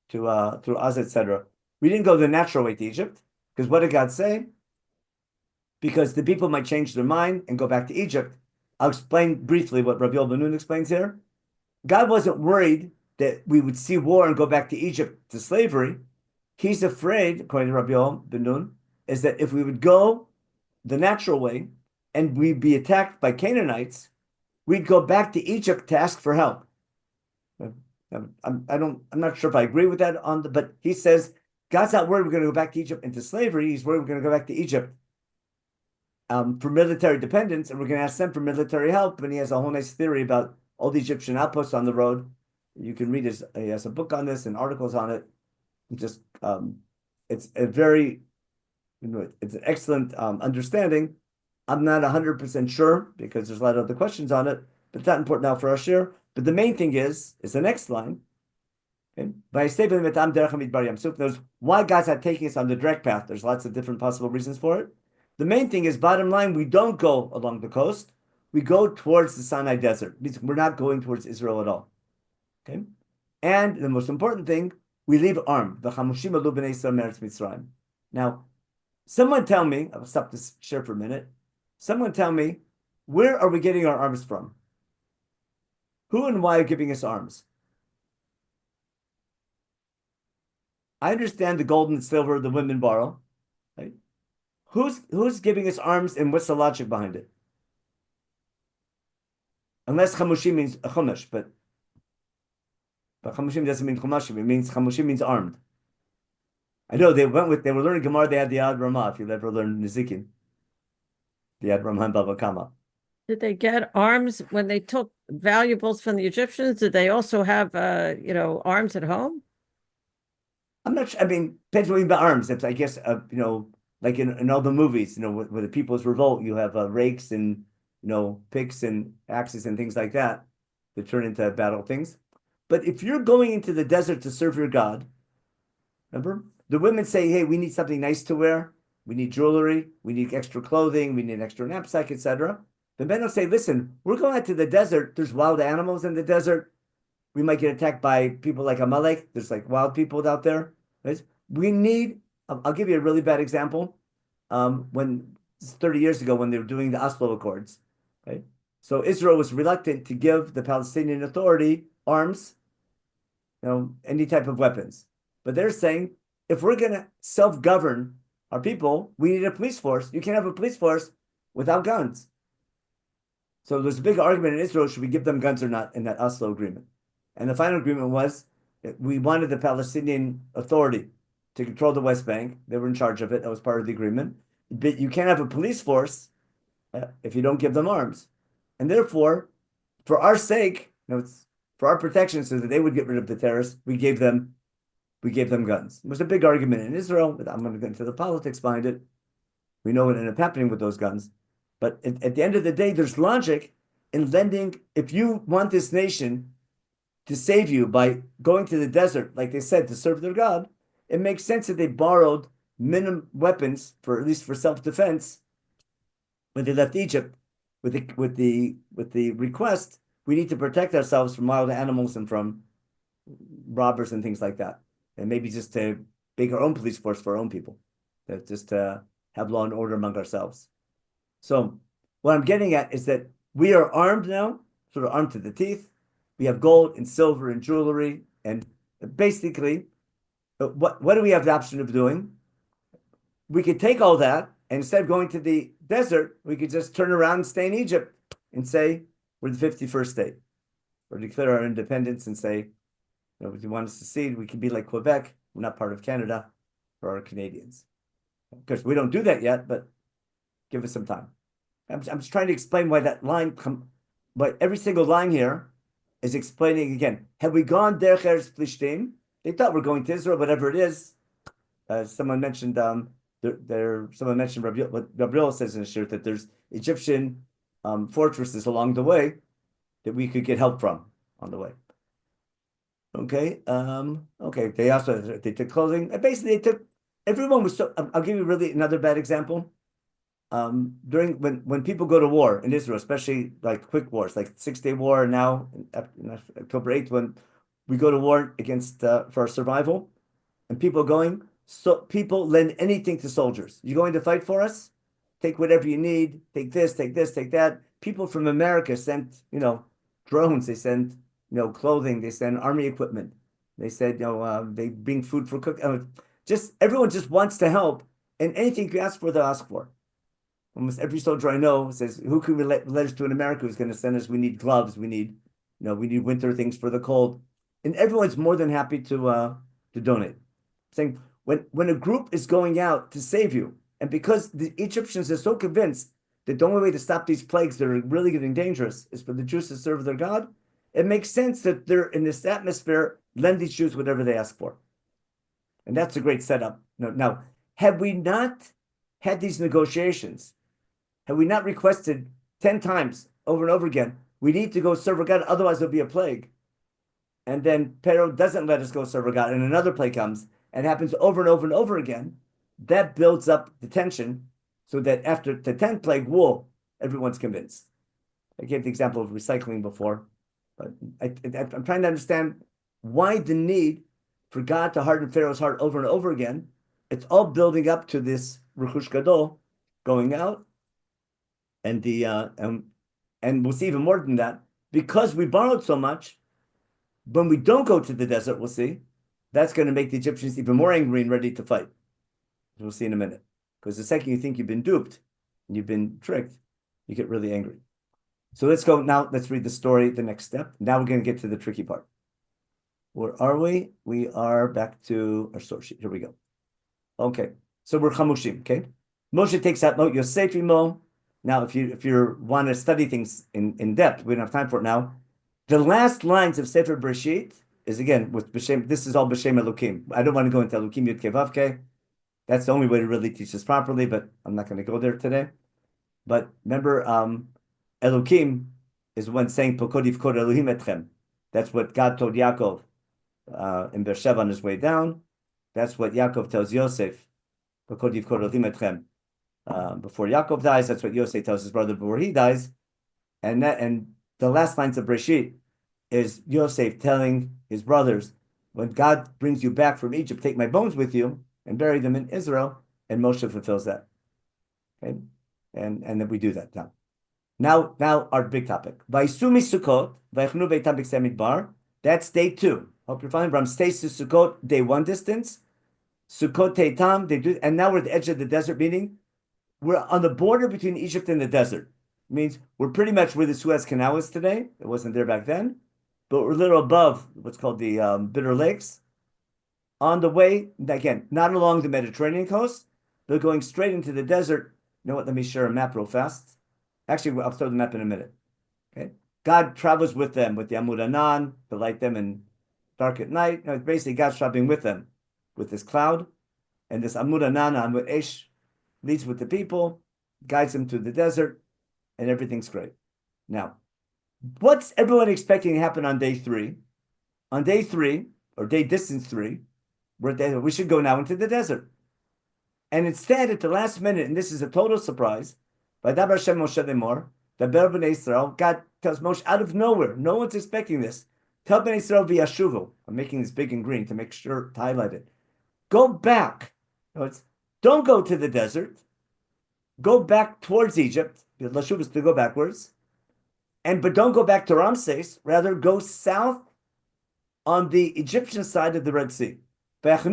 through Gaza, etc. We didn't go the natural way to Egypt, because what did God say? Because the people might change their mind and go back to Egypt. I'll explain briefly what Rabbi Ben explains here. God wasn't worried that we would see war and go back to Egypt to slavery. He's afraid, according to Rabbi Ben, is that if we would go the natural way and we'd be attacked by Canaanites, we'd go back to Egypt to ask for help. I'm not sure if I agree with that but he says God's not worried we're going to go back to Egypt into slavery. He's worried we're going to go back to Egypt for military dependence, and we're going to ask them for military help. And he has a whole nice theory about all the Egyptian outposts on the road. You can read he has a book on this and articles on it. Just it's a very, it's an excellent understanding. I'm not 100% sure because there's a lot of other questions on it, but it's not important now for us here. But the main thing is the next line. Okay? Knows why God's not taking us on the direct path. There's lots of different possible reasons for it. The main thing is, bottom line, we don't go along the coast. we go towards the Sinai Desert. It means we're not going towards Israel at all. Okay? And the most important thing, we leave armed. Now, someone tell me, I'll stop this share for a minute. Someone tell me, where are we getting our arms from? Who and why are giving us arms? I understand the gold and silver the women borrow, right? Who's giving us arms and what's the logic behind it? Unless chamushim means a chumash, but chamushim doesn't mean chumashim. It means chamushim means armed. I know they were learning Gemara. They had the Ad Ramah. If you ever learned Nizikin, the Ad Ramah and Bava Kama. Did they get arms when they took valuables from the Egyptians? Did they also have, arms at home? I'm not sure. I mean, depends what you mean by arms. It's, I guess, like in all the movies, where the People's Revolt, you have rakes and, picks and axes and things like that turn into battle things. But if you're going into the desert to serve your God, remember, the women say, hey, we need something nice to wear. We need jewelry. We need extra clothing. We need an extra knapsack, etc. The men will say, listen, we're going out to the desert. There's wild animals in the desert. We might get attacked by people like Amalek. There's like wild people out there. Right? We need, I'll give you a really bad example. When 30 years ago, when they were doing the Oslo Accords, right? So Israel was reluctant to give the Palestinian Authority arms, any type of weapons. But they're saying, if we're going to self-govern our people, we need a police force. You can't have a police force without guns. So there's a big argument in Israel, should we give them guns or not in that Oslo agreement? And the final agreement was, we wanted the Palestinian Authority to control the West Bank. They were in charge of it. That was part of the agreement. But you can't have a police force if you don't give them arms. And therefore, for our sake, it's for our protection, so that they would get rid of the terrorists, we gave them guns. It was a big argument in Israel, but I'm going to get into the politics behind it. We know what ended up happening with those guns. But at the end of the day, there's logic in lending. If you want this nation to save you by going to the desert, like they said, to serve their God, it makes sense that they borrowed minimum weapons for at least for self-defense when they left Egypt with the request, we need to protect ourselves from wild animals and from robbers and things like that. And maybe just to make our own police force for our own people, just to have law and order among ourselves. So what I'm getting at is that we are armed now, sort of armed to the teeth. We have gold and silver and jewelry. And basically, what do we have the option of doing? We could take all that, and instead of going to the desert, we could just turn around and stay in Egypt and say, we're the 51st state. Or declare our independence and say, if you want us to secede, we can be like Quebec. We're not part of Canada for our Canadians. Because we don't do that yet, but give us some time. I'm just trying to explain why that line, but every single line here is explaining again. Have we gone derech eretz plishtim? They thought we're going to Israel, whatever it is. Someone mentioned someone mentioned what Rabbi says in the shirt, that there's Egyptian fortresses along the way that we could get help from on the way. Okay. Okay. They took clothing. And basically, everyone was so. I'll give you really another bad example. During when people go to war in Israel, especially like quick wars, like 6-Day War, and now October 8th, when we go to war against for our survival, and people are going. So people lend anything to soldiers. You're going to fight for us? Take whatever you need. Take this, take that. People from America sent, drones. They sent, clothing. They send army equipment. They said, they bring food for cook. Everyone just wants to help, and anything you ask for, they'll ask for. Almost every soldier I know says, "Who can we let letters to in America? Who's going to send us? We need gloves. We need, we need winter things for the cold." And everyone's more than happy to donate. Saying when a group is going out to save you, and because the Egyptians are so convinced that the only way to stop these plagues that are really getting dangerous is for the Jews to serve their God, it makes sense that they're in this atmosphere, lend these Jews whatever they ask for. And that's a great setup. Now, had we not had these negotiations, had we not requested 10 times over and over again, we need to go serve our God, otherwise there'll be a plague. And then Pharaoh doesn't let us go serve our God, and another plague comes, and happens over and over and over again. That builds up the tension so that after the 10th plague, everyone's convinced. I gave the example of recycling before, but I'm trying to understand why the need for God to harden Pharaoh's heart over and over again. It's all building up to this Rechush Gadol going out, and we'll see even more than that because we borrowed so much. When we don't go to the desert, we'll see that's going to make the Egyptians even more angry and ready to fight. We'll see in a minute. Because the second you think you've been duped and you've been tricked, you get really angry. So let's go now. Let's read the story, the next step. Now we're going to get to the tricky part. Where are we? We are back to our source sheet. Here we go. Okay. So we're Chamushim, okay? Moshe takes out Mot Yosef Imo. Now, if you want to study things in depth, we don't have time for it now. The last lines of Sefer Bereshit is again with B'Shem. This is all B'Shem Elokim. I don't want to go into Elokim Yud Kei Vav Kei. That's the only way to really teach this properly, but I'm not going to go there today. But remember, Elokim is when saying Pokodiv Kod Elohim Etchem. That's what God told Yaakov in Beersheba on his way down. That's what Yaakov tells Yosef, Pokodiv Kod Elohim Etchem. Before Yaakov dies, that's what Yosef tells his brother before he dies. And the last lines of Bereshit is Yosef telling his brothers, when God brings you back from Egypt, take my bones with you and bury them in Israel, and Moshe fulfills that. Okay, and then we do that now. Now our big topic. Vaisumi Sukkot, Vaychnu Beitam B'Ksei Midbar. That's day 2. Hope you're fine. Ram stays to Sukkot, day 1 distance. Sukkot Teitam, they do, and now we're at the edge of the desert, meaning we're on the border between Egypt and the desert. It means we're pretty much where the Suez Canal is today. It wasn't there back then, but we're a little above what's called the Bitter Lakes. On the way, again, not along the Mediterranean coast, but going straight into the desert. You know what? Let me share a map real fast. Actually, I'll throw the map in a minute. Okay, God travels with them with the Amud Anan to light them in dark at night. No, basically, God's traveling with them with this cloud, and this Amud Anan, Amud Esh, leads with the people, guides them through the desert, and everything's great. Now, what's everyone expecting to happen on day 3? On day 3, or day distance 3, we should go now into the desert. And instead, at the last minute, and this is a total surprise, by Dabar Hashem Moshe Lemor, the Ber B'nai Israel, God tells Moshe out of nowhere, no one's expecting this. Tell B'nai Israel v'yashuvu. I'm making this big and green to make sure to highlight it. Go back. Don't go to the desert. Go back towards Egypt. Lashuv is to go backwards. But don't go back to Ramses. Rather, go south on the Egyptian side of the Red Sea. Set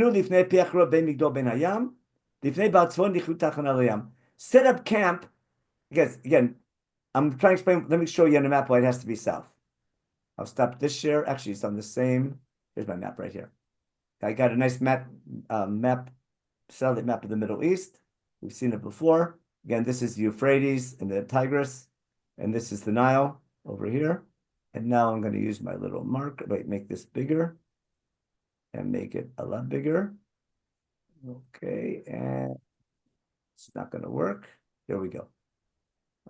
up camp. Again, I'm trying to explain. Let me show you on the map why it has to be south. I'll stop this share. Actually, it's on the same. Here's my map right here. I got a nice satellite map of the Middle East. We've seen it before. Again, this is the Euphrates and the Tigris, and this is the Nile over here. And now I'm going to use my little marker. Wait, make this bigger and make it a lot bigger. Okay, and it's not going to work. There we go.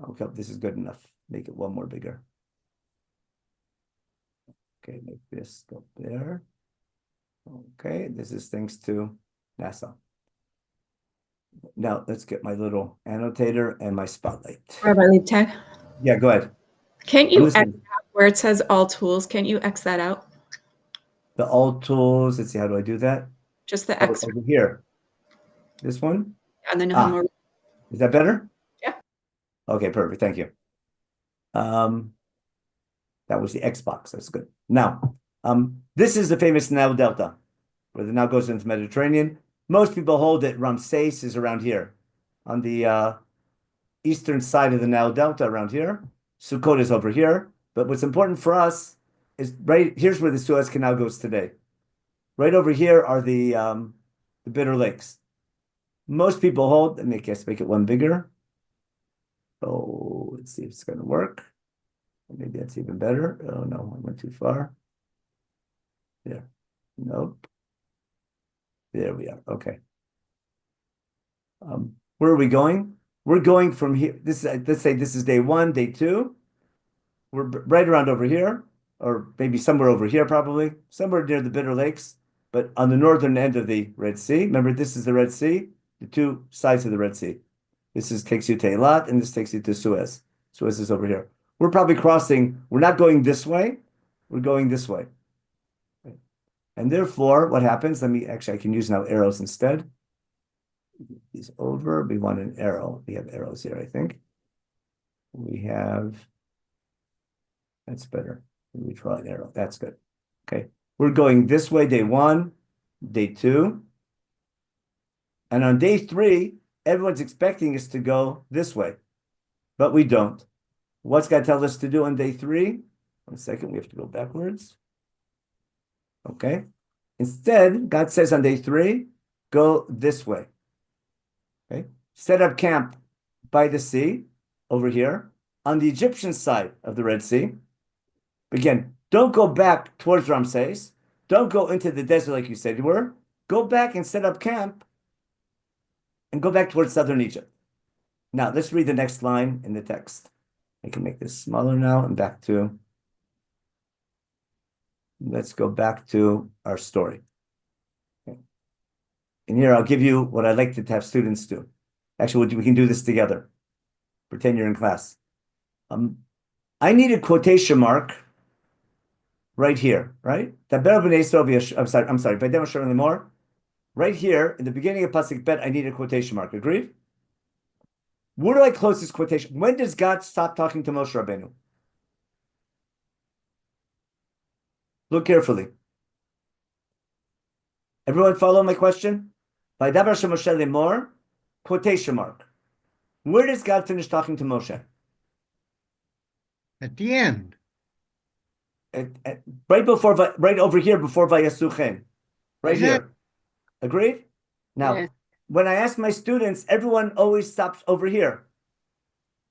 Okay, this is good enough. Make it one more bigger. Okay, make this go there. Okay, this is thanks to NASA. Now let's get my little annotator and my spotlight. Rabbi Leibtag. Yeah, go ahead. Can't you X out where it says all tools? Can you X that out? The all tools. Let's see, how do I do that? Just the X over here. This one? and then no more. Is that better? Yeah. Okay, perfect. Thank you. That was the Xbox. That's good. Now, this is the famous Nile Delta, where the Nile goes into the Mediterranean. Most people hold that Ramses is around here, on the eastern side of the Nile Delta, around here. Sukkot is over here. But what's important for us is right here's where the Suez Canal goes today. Right over here are the Bitter Lakes. Most people hold. Let me make it one bigger. Oh, let's see if it's going to work. Maybe that's even better. Oh no, I went too far. There. Nope. There we are. Okay. Where are we going? We're going from here. This is, let's say this is day 1, day 2. We're right around over here, or maybe somewhere over here, probably somewhere near the Bitter Lakes, but on the northern end of the Red Sea. Remember, this is the Red Sea, the 2 sides of the Red Sea. This takes you to Eilat, and this takes you to Suez. Suez is over here. we're probably crossing. We're not going this way. We're going this way. And therefore, what happens? I can use now arrows instead. These over, we want an arrow. We have arrows here, I think. That's better. We draw an arrow. That's good. Okay. We're going this way, day 1, day 2. And on day 3, everyone's expecting us to go this way, but we don't. What's God tell us to do on day 3? 1 second, we have to go backwards. Okay. Instead, God says on day 3, go this way. Okay. Set up camp by the sea over here on the Egyptian side of the Red Sea. Again, don't go back towards Ramses. Don't go into the desert like you said you were. Go back and set up camp and go back towards southern Egypt. Now, let's read the next line in the text. I can make this smaller now and let's go back to our story. Okay. And here I'll give you what I'd like to have students do. Actually, we can do this together. Pretend you're in class. I need a quotation mark right here, right? I'm sorry, more. Right here, in the beginning of Pasuk Bet, I need a quotation mark. Agreed? Where do I close this quotation? When does God stop talking to Moshe Rabbeinu? Look carefully. Everyone follow my question? Vaydaber Hashem Moshe lemor, quotation mark. Where does God finish talking to Moshe? At the end. Right over here before Vayasuchem. Right here. Agreed? Now, Yes. when I ask my students, everyone always stops over here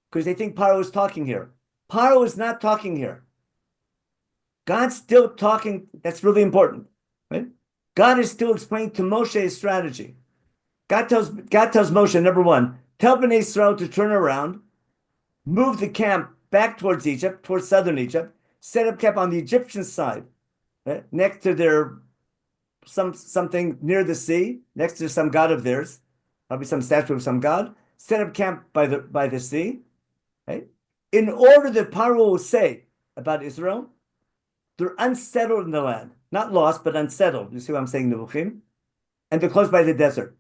because they think Paro is talking here. Paro is not talking here. God's still talking. That's really important, right? God is still explaining to Moshe his strategy. God tells Moshe, number 1, tell Bnei Israel to turn around, move the camp back towards Egypt, towards southern Egypt, set up camp on the Egyptian side, right? Next to their something near the sea, next to some god of theirs, probably some statue of some god, set up camp by the sea, right? In order that Paro will say about Israel, they're unsettled in the land, not lost, but unsettled. You see what I'm saying, Nebuchim? And they're close by the desert.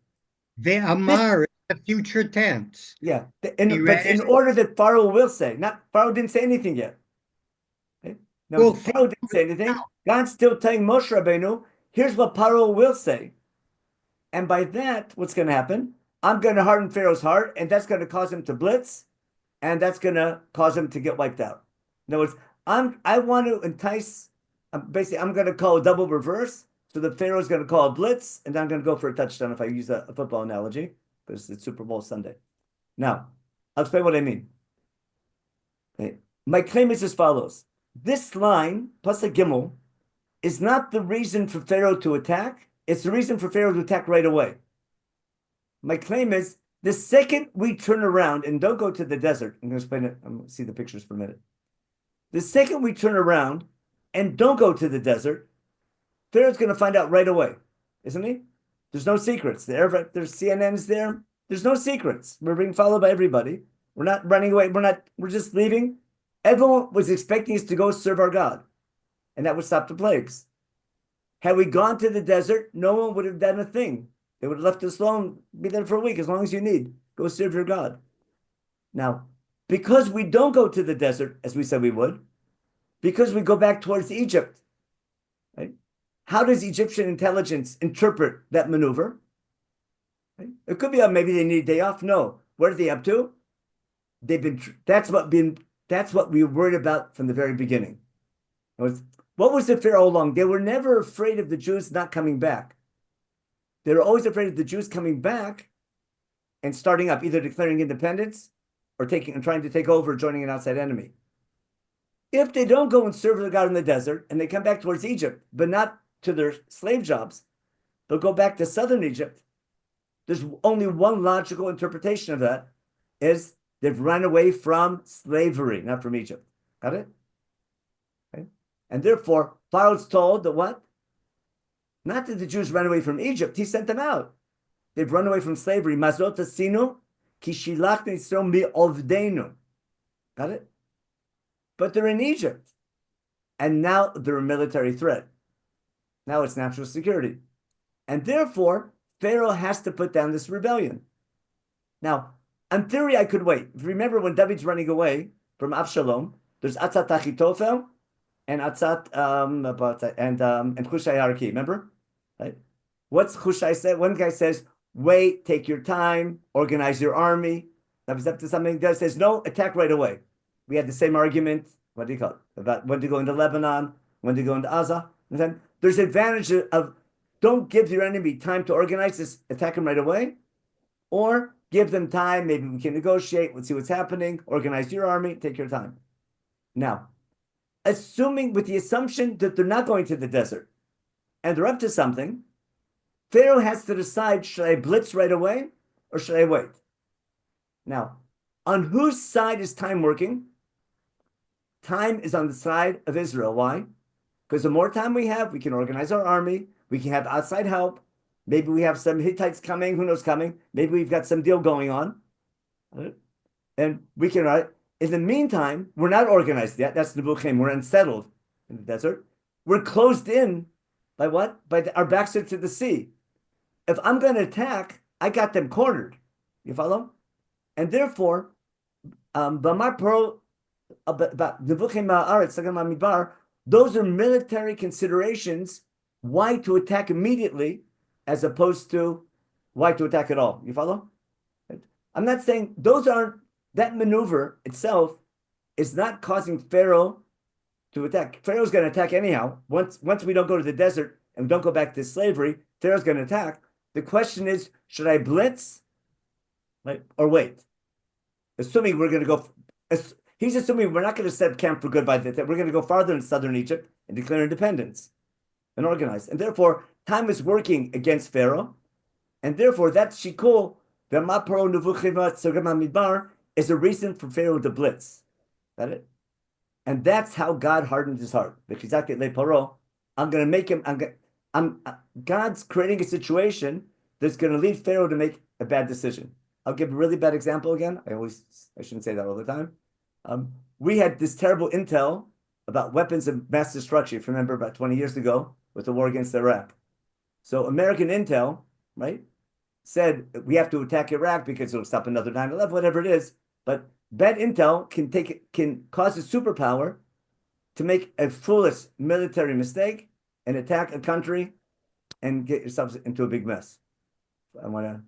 The Amar is the future tense. Yeah, but in order that Pharaoh will say, Pharaoh didn't say anything yet. Okay? Now, Well, Pharaoh didn't say anything. God's still telling Moshe Rabbeinu, here's what Pharaoh will say. And by that, what's going to happen? I'm going to harden Pharaoh's heart, and that's going to cause him to blitz, and that's going to cause him to get wiped out. In other words, I want to entice, I'm going to call a double reverse, so the Pharaoh's going to call a blitz, and then I'm going to go for a touchdown if I use a football analogy, because it's Super Bowl Sunday. Now, I'll explain what I mean. Okay. My claim is as follows. This line, plus a gimel, is not the reason for Pharaoh to attack. It's the reason for Pharaoh to attack right away. My claim is the second we turn around and don't go to the desert, I'm going to explain it. I'm going to see the pictures for a minute. The second we turn around and don't go to the desert, Pharaoh's going to find out right away, isn't he? There's no secrets. There's CNN's there. There's no secrets. We're being followed by everybody. We're not running away. We're just leaving. Everyone was expecting us to go serve our God. And that would stop the plagues. Had we gone to the desert, no one would have done a thing. They would have left us alone, be there for a week, as long as you need. Go serve your God. Now, because we don't go to the desert, as we said we would, because we go back towards Egypt, right? How does Egyptian intelligence interpret that maneuver? Right? It could be, maybe they need a day off. No. What are they up to? That's what we were worried about from the very beginning. What was the Pharaoh along? They were never afraid of the Jews not coming back. They were always afraid of the Jews coming back and starting up, either declaring independence or trying to take over, joining an outside enemy. If they don't go and serve their God in the desert and they come back towards Egypt, but not to their slave jobs, they'll go back to southern Egypt. There's only one logical interpretation of that, is they've run away from slavery, not from Egypt. Got it? Okay. And therefore, Pharaoh's told that what? Not that the Jews ran away from Egypt, he sent them out. They've run away from slavery. Mazot asinu ki shilachnu Yisrael mi'ovdeinu. Got it? but they're in Egypt. And now they're a military threat. Now it's national security. And therefore, Pharaoh has to put down this rebellion. Now, in theory, I could wait. If you remember when David's running away from Absalom, there's Atzat Achitophel and Atzat and Hushai Arki. Remember, right? What's Hushai said? One guy says, "Wait, take your time, organize your army." David's up to something. He says, "No, attack right away." We had the same argument. What do you call it? About when to go into Lebanon, when to go into Gaza. And then there's advantage of don't give your enemy time to organize this, attack them right away, or give them time. Maybe we can negotiate. Let's see what's happening. Organize your army. Take your time. Now, assuming with the assumption that they're not going to the desert and they're up to something, Pharaoh has to decide, should I blitz right away or should I wait? Now, on whose side is time working? Time is on the side of Israel. Why? Because the more time we have, we can organize our army. We can have outside help. Maybe we have some Hittites coming. Who knows coming? Maybe we've got some deal going on. And we can, right? In the meantime, we're not organized yet. That's Nebuchadnezzar. We're unsettled in the desert. We're closed in by what? Our backs are to the sea. If I'm going to attack, I got them cornered. You follow? And therefore, those are military considerations why to attack immediately as opposed to why to attack at all. You follow? I'm not saying that maneuver itself is not causing Pharaoh to attack. Pharaoh's going to attack anyhow. Once we don't go to the desert and don't go back to slavery, Pharaoh's going to attack. The question is, should I blitz, right, or wait? Assuming we're going to go, he's assuming we're not going to set up camp for good by the time. We're going to go farther in southern Egypt and declare independence and organize. And therefore, time is working against Pharaoh. And therefore, that shikul, is a reason for Pharaoh to blitz. Got it? And that's how God hardened his heart. I'm going to make him, God's creating a situation that's going to lead Pharaoh to make a bad decision. I'll give a really bad example again. I shouldn't say that all the time. We had this terrible intel about weapons of mass destruction, if you remember, about 20 years ago with the war against Iraq. So American intel, right, said we have to attack Iraq because it'll stop another 9/11, whatever it is. But bad intel can cause a superpower to make a foolish military mistake and attack a country and get yourself into a big mess. I'm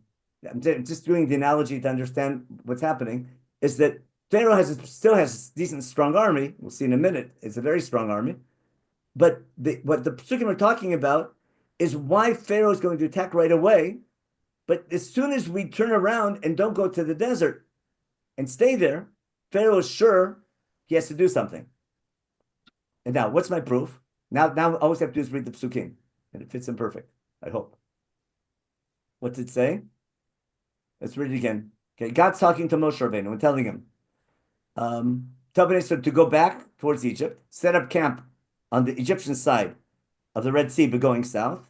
just doing the analogy to understand what's happening, is that Pharaoh still has a decent, strong army. We'll see in a minute. It's a very strong army. But what the Psukim are talking about is why Pharaoh is going to attack right away. But as soon as we turn around and don't go to the desert and stay there, Pharaoh is sure he has to do something. And now, what's my proof? Now all we have to do is read the Psukim, and it fits in perfect, I hope. What's it say? Let's read it again. Okay, God's talking to Moshe Rabbeinu and telling him, tell Bnei Israel to go back towards Egypt, set up camp on the Egyptian side of the Red Sea, but going south,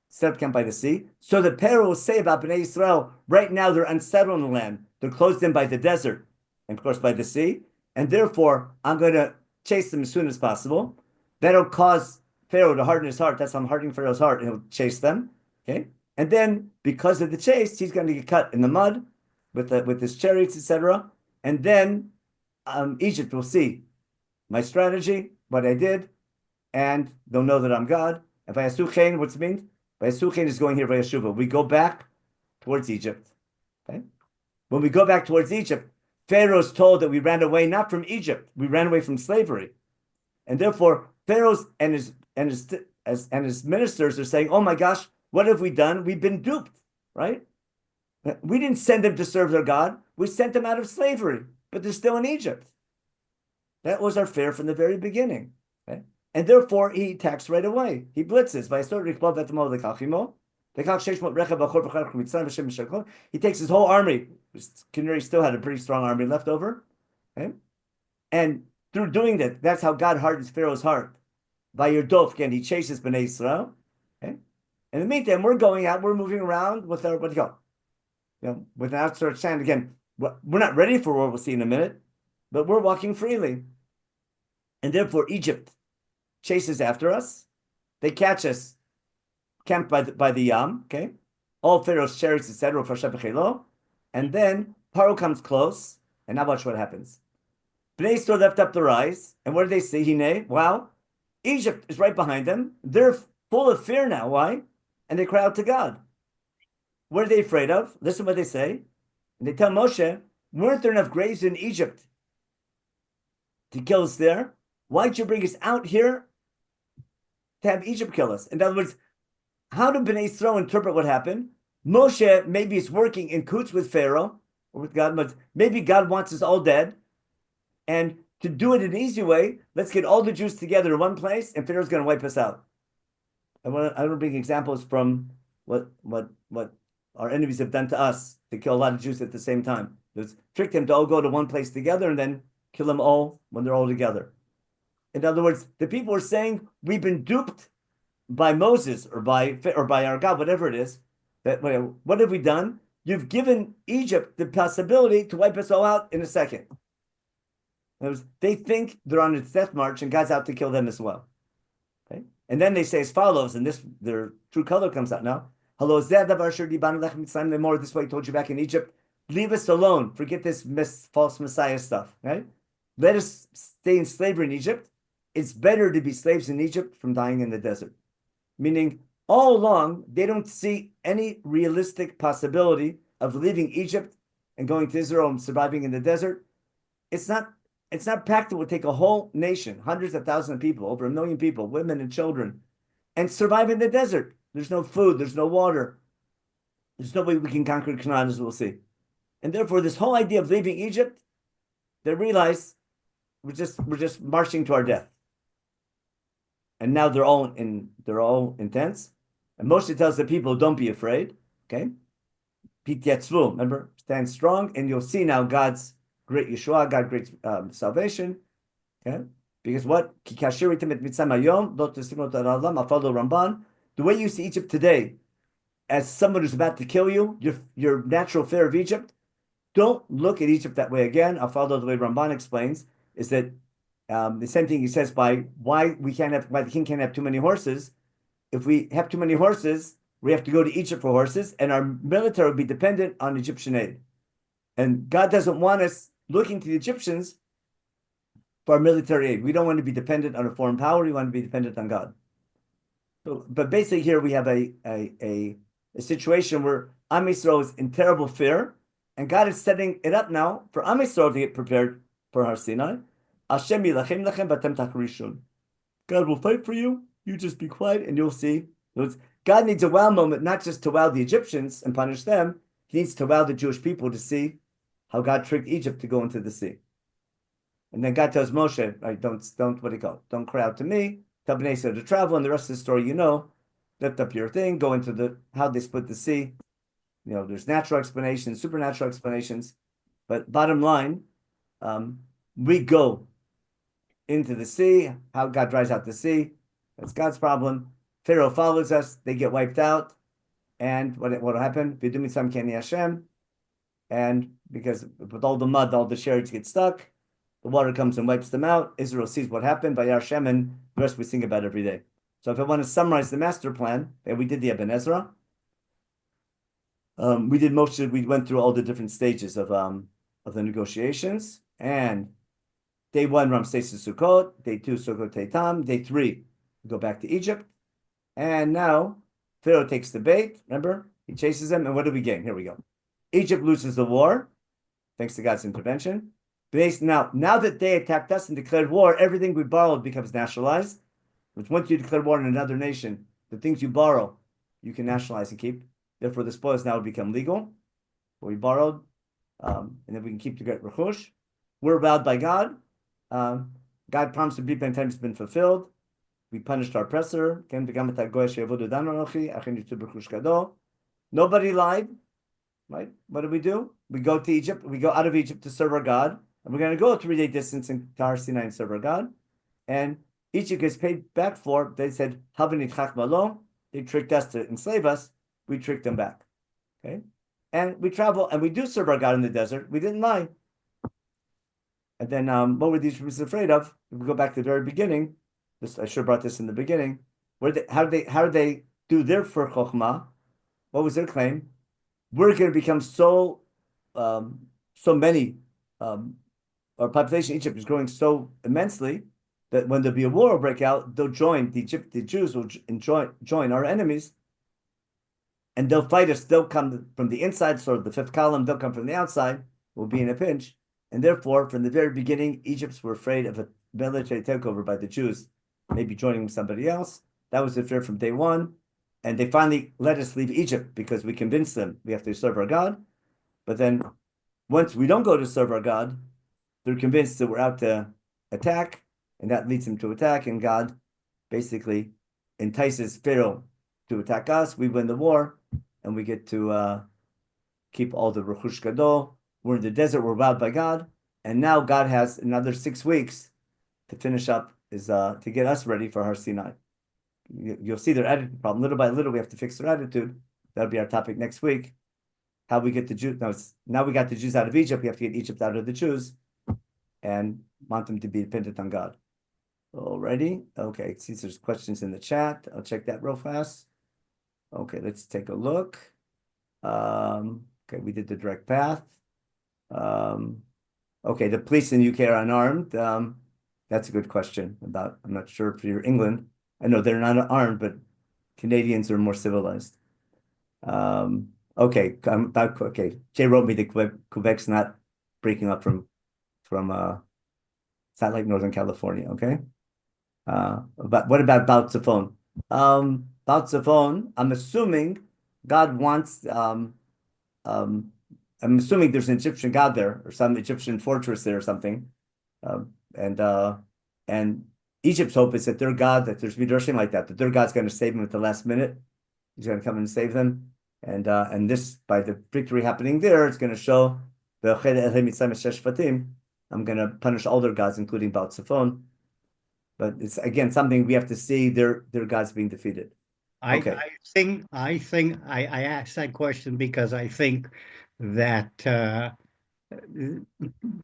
set up camp by the sea, so that Pharaoh will say about Bnei Israel, right now they're unsettled in the land, they're closed in by the desert, and of course by the sea, and therefore I'm going to chase them as soon as possible. That'll cause Pharaoh to harden his heart. That's how I'm hardening Pharaoh's heart, and he'll chase them. Okay, and then because of the chase, he's going to get cut in the mud with his chariots, etc. And then Egypt will see my strategy, what I did, and they'll know that I'm God. And Vayasuchein, what's it mean? Vayasuchein is going here, Vayashuva. We go back towards Egypt. Okay, when we go back towards Egypt, Pharaoh's told that we ran away not from Egypt, we ran away from slavery, and therefore Pharaoh's and his ministers are saying, "Oh my gosh, what have we done? We've been duped, right? We didn't send them to serve their God. We sent them out of slavery, but they're still in Egypt. That was our fear from the very beginning, okay? And therefore he attacks right away. He blitzes. He takes his whole army. Canary still had a pretty strong army left over, okay? And through doing that, that's how God hardens Pharaoh's heart. By your dof, again, he chases Bnei Israel. Okay? In the meantime, we're going out, we're moving around with our, with an outstretched hand. Again, we're not ready for war, we'll see in a minute, but we're walking freely. And therefore Egypt chases after us. They catch us camped by the Yam, okay? All Pharaoh's chariots, etc. And then Paro comes close, and now watch what happens. Bnei Yisrael lift up their eyes, and what do they see? Hine, wow, Egypt is right behind them. They're full of fear now. Why? And they cry out to God. What are they afraid of? Listen what they say. And they tell Moshe, weren't there enough graves in Egypt to kill us there? Why'd you bring us out here to have Egypt kill us? In other words, how do Bnei Yisrael interpret what happened? Moshe maybe is working in cahoots with Pharaoh or with God, but maybe God wants us all dead. And to do it an easy way, let's get all the Jews together in one place, and Pharaoh's going to wipe us out. I want to bring examples from what our enemies have done to us to kill a lot of Jews at the same time. Let's trick them to all go to one place together and then kill them all when they're all together. In other words, the people are saying we've been duped by Moses or by our God, whatever it is. That what have we done? You've given Egypt the possibility to wipe us all out in a second. They think they're on its death march and God's out to kill them as well. Okay, and then they say as follows, and their true color comes out now. Hello, this way I told you back in Egypt. Leave us alone. Forget this false Messiah stuff. Right? Let us stay in slavery in Egypt. It's better to be slaves in Egypt from dying in the desert. Meaning, all along, they don't see any realistic possibility of leaving Egypt and going to Israel and surviving in the desert. It's not practical to take a whole nation, hundreds of thousands of people, over 1 million people, women and children, and survive in the desert. There's no food, there's no water. There's no way we can conquer Canaan, as we'll see. And therefore, this whole idea of leaving Egypt, they realize we're just marching to our death. And now they're all intense. And Moshe tells the people, don't be afraid. Okay? Pityatzvu, remember, stand strong, and you'll see now God's great Yeshua, God's great salvation. Okay? Because what? The way you see Egypt today, as someone who's about to kill you, your natural fear of Egypt, don't look at Egypt that way again. I'll follow the way Ramban explains, is that the same thing he says why the king can't have too many horses. If we have too many horses, we have to go to Egypt for horses, and our military will be dependent on Egyptian aid. And God doesn't want us looking to the Egyptians for our military aid. We don't want to be dependent on a foreign power. We want to be dependent on God. So, but basically here we have a situation where Am Yisrael is in terrible fear, and God is setting it up now for Am Yisrael to get prepared for Har Sinai. Hashem yilachem lachem v'atem tachrishun. God will fight for you. You just be quiet, and you'll see. God needs a wow moment, not just to wow the Egyptians and punish them. He needs to wow the Jewish people to see how God tricked Egypt to go into the sea. And then God tells Moshe, right, don't cry out to me. Tell Bnei Yisrael to travel, and the rest of the story you know. Lift up your thing, go into how they split the sea. You know, there's natural explanations, supernatural explanations, but bottom line, we go into the sea. How God dries out the sea, that's God's problem. Pharaoh follows us; they get wiped out, and what will happen? V'dumitzam keni Hashem, and because with all the mud, all the chariots get stuck. The water comes and wipes them out. Israel sees what happened by Yar Shem, and the rest we sing about every day. So if I want to summarize the master plan, and we did the Eben Ezra, we went through all the different stages of the negotiations. And day 1, Ramses Sukkot. Day 2, Sukkot Teitam. Day 3, we go back to Egypt. And now Pharaoh takes the bait. Remember, he chases them. And what do we gain? Here we go. Egypt loses the war, thanks to God's intervention. Now that they attacked us and declared war, everything we borrowed becomes nationalized. Which once you declare war on another nation, the things you borrow, you can nationalize and keep. Therefore, the spoils now become legal. What we borrowed, and then we can keep the great rechush. We're vowed by God. God promised to be many times been fulfilled. We punished our oppressor. Nobody lied. Right? What do? We go to Egypt. We go out of Egypt to serve our God. And we're going to go a 3-day distance in Har Sinai and serve our God. And Egypt gets paid back for, they said, they tricked us to enslave us. We tricked them back. Okay? And we travel and we do serve our God in the desert. We didn't lie. And then what were the Egyptians afraid of? If we go back to the very beginning, I should have brought this in the beginning. How did they do their for chokhmah? What was their claim? We're going to become so many. Our population in Egypt is growing so immensely that when there'll be a war will break out, they'll join the Jews will join our enemies, and they'll fight us. They'll come from the inside, sort of the fifth column. They'll come from the outside. We'll be in a pinch. And therefore, from the very beginning, Egypts were afraid of a military takeover by the Jews, maybe joining somebody else. That was the fear from day one. And they finally let us leave Egypt because we convinced them we have to serve our God. But then once we don't go to serve our God, they're convinced that we're out to attack, and that leads them to attack. And God basically entices Pharaoh to attack us. We win the war, and we get to keep all the Rechush Gadol. We're in the desert, we're allowed by God, and now God has another 6 weeks to finish up, to get us ready for Har Sinai. You'll see their attitude problem. Little by little, we have to fix their attitude. That'll be our topic next week. How we get the Jews. Now we got the Jews out of Egypt. We have to get Egypt out of the Jews and want them to be dependent on God. Alrighty. Okay, see there's questions in the chat. I'll check that real fast. Okay, let's take a look. Okay, we did the direct path. Okay, the police in the UK are unarmed. That's a good question. I'm not sure if you're England. I know they're not armed, but Canadians are more civilized. Okay, Jay wrote me that Quebec's not breaking up from it's not like Northern California. Okay. But what about Baal Tzafon? Baal Tzafon, I'm assuming God wants. I'm assuming there's an Egyptian god there, or some Egyptian fortress there, or something. And Egypt's hope is that their God, that there's midrashim like that their God's going to save them at the last minute. He's going to come and save them. And this, by the victory happening there, it's going to show the I'm going to punish all their gods, including Baal Tzafon. But it's again something we have to see their gods being defeated. Okay. I think I asked that question because I think that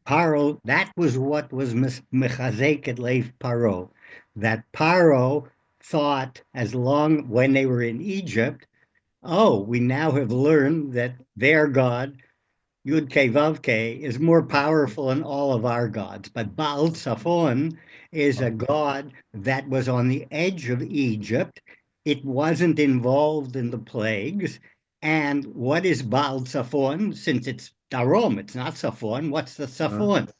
Paro, that was what was mechazek at Lev Paro, that Paro thought when they were in Egypt, oh, we now have learned that their God, Yud-Ke Vav-Ke, is more powerful than all of our gods. But Baal Tzafon is a god that was on the edge of Egypt. It wasn't involved in the plagues. And what is Baal Tzafon? Since it's Darom, it's not Tzafon. What's the Tzafon?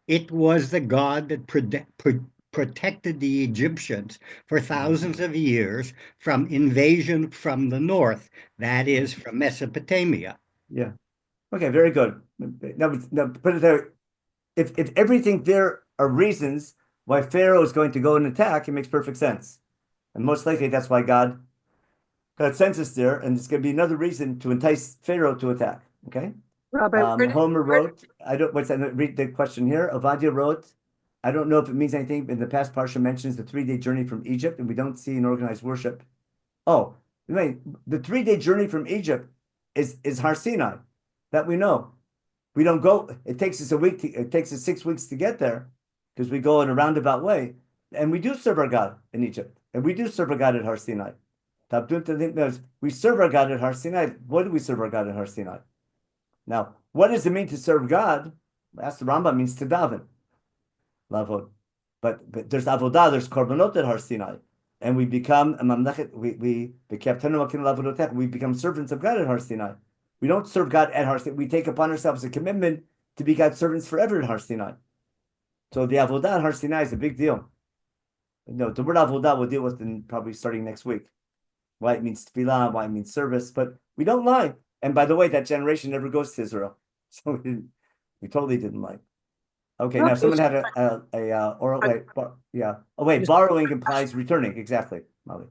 It was the god that protected the Egyptians for thousands of years from invasion from the north, that is, from Mesopotamia. Yeah. Okay, very good. Now put it there. If everything there are reasons why Pharaoh is going to go and attack, it makes perfect sense. And most likely that's why God sends us there, and it's going to be another reason to entice Pharaoh to attack. Okay? Rabbi, Homer wrote, read the question here. Ovadia wrote, I don't know if it means anything. In the past, Parsha mentions the 3-day journey from Egypt, and we don't see an organized worship. Oh, wait, the 3-day journey from Egypt is Har Sinai, that we know. We don't go. It takes us it takes us 6 weeks to get there, because we go in a roundabout way, and we do serve our God in Egypt, and we do serve our God at Har Sinai. We serve our God at Har Sinai. What do we serve our God at Har Sinai? Now, what does it mean to serve God? Ask the Rambam, means to daven. Lavod. But there's avodah, there's korbanot at Har Sinai. And we become we become servants of God at Har Sinai. We don't serve God at Har Sinai. We take upon ourselves a commitment to be God's servants forever at Har Sinai. So the avodah at Har Sinai is a big deal. No, the word avodah we'll deal with probably starting next week. Why it means tefillah, why it means service, but we don't lie. And by the way, that generation never goes to Israel, so we totally didn't lie. Okay, now someone had a oral borrowing implies returning, exactly, Molly.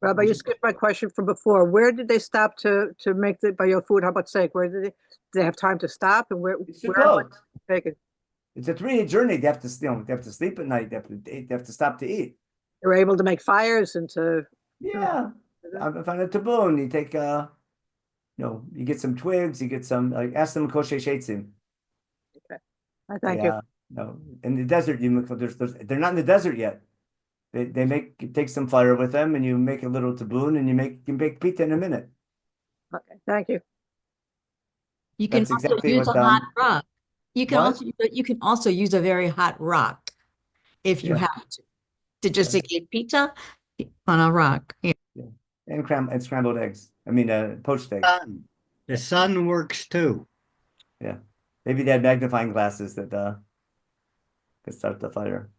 Rabbi, you skipped my question from before. Where did they stop to make the by your food? How about sake? Where did they have time to stop, and where take it? It's a 3-day journey. They have to they have to sleep at night. They have to stop to eat. They were able to make fires and to I found a tabun. You take you get some twigs. You get some ask them kosher sheitzim. Okay, thank you. No, in the desert, they're not in the desert yet. You take some flour with them and you make a little tabbouleh and you can bake pita in a minute. Okay, thank you. You can That's also exactly use what, a hot rock. what? You can also use a very hot rock if you Yeah. have to just make a pizza on a rock. Yeah. And scrambled eggs. I mean, poached eggs. The sun works too. Yeah. Maybe they had magnifying glasses that could start the fire.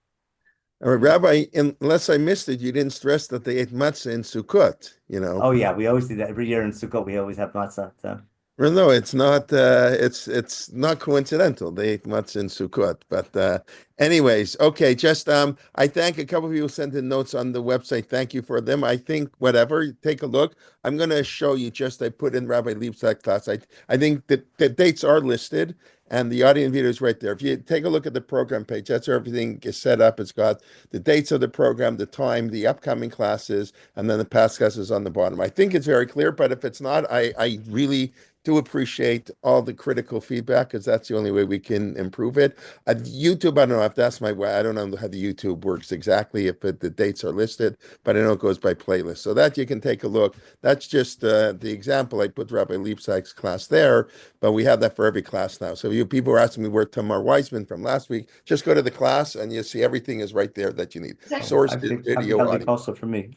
Rabbi, unless I missed it, you didn't stress that they ate matzah in Sukkot, you know. Oh yeah, we always do that every year in Sukkot. We always have matzah. So. Well, no, it's not. It's not coincidental. They ate matzah in Sukkot, but anyways, okay. Just I thank a couple of you who sent in notes on the website. Thank you for them. I think whatever. Take a look. I'm going to show you. Just I put in Rabbi Leibtag class. I think that the dates are listed and the audio and video is right there. If you take a look at the program page, that's where everything is set up. It's got the dates of the program, the time, the upcoming classes, and then the past classes on the bottom. I think it's very clear. But if it's not, I really do appreciate all the critical feedback because that's the only way we can improve it. YouTube, I don't know if that's my way. I don't know how the YouTube works exactly, if the dates are listed, but I know it goes by playlist. So that you can take a look. That's just the example. I put Rabbi Leibtag's class there, but we have that for every class now. So you people are asking me where Tamar Weissman from last week, just go to the class and you see everything is right there that you need. Source, video, audio. Also for me.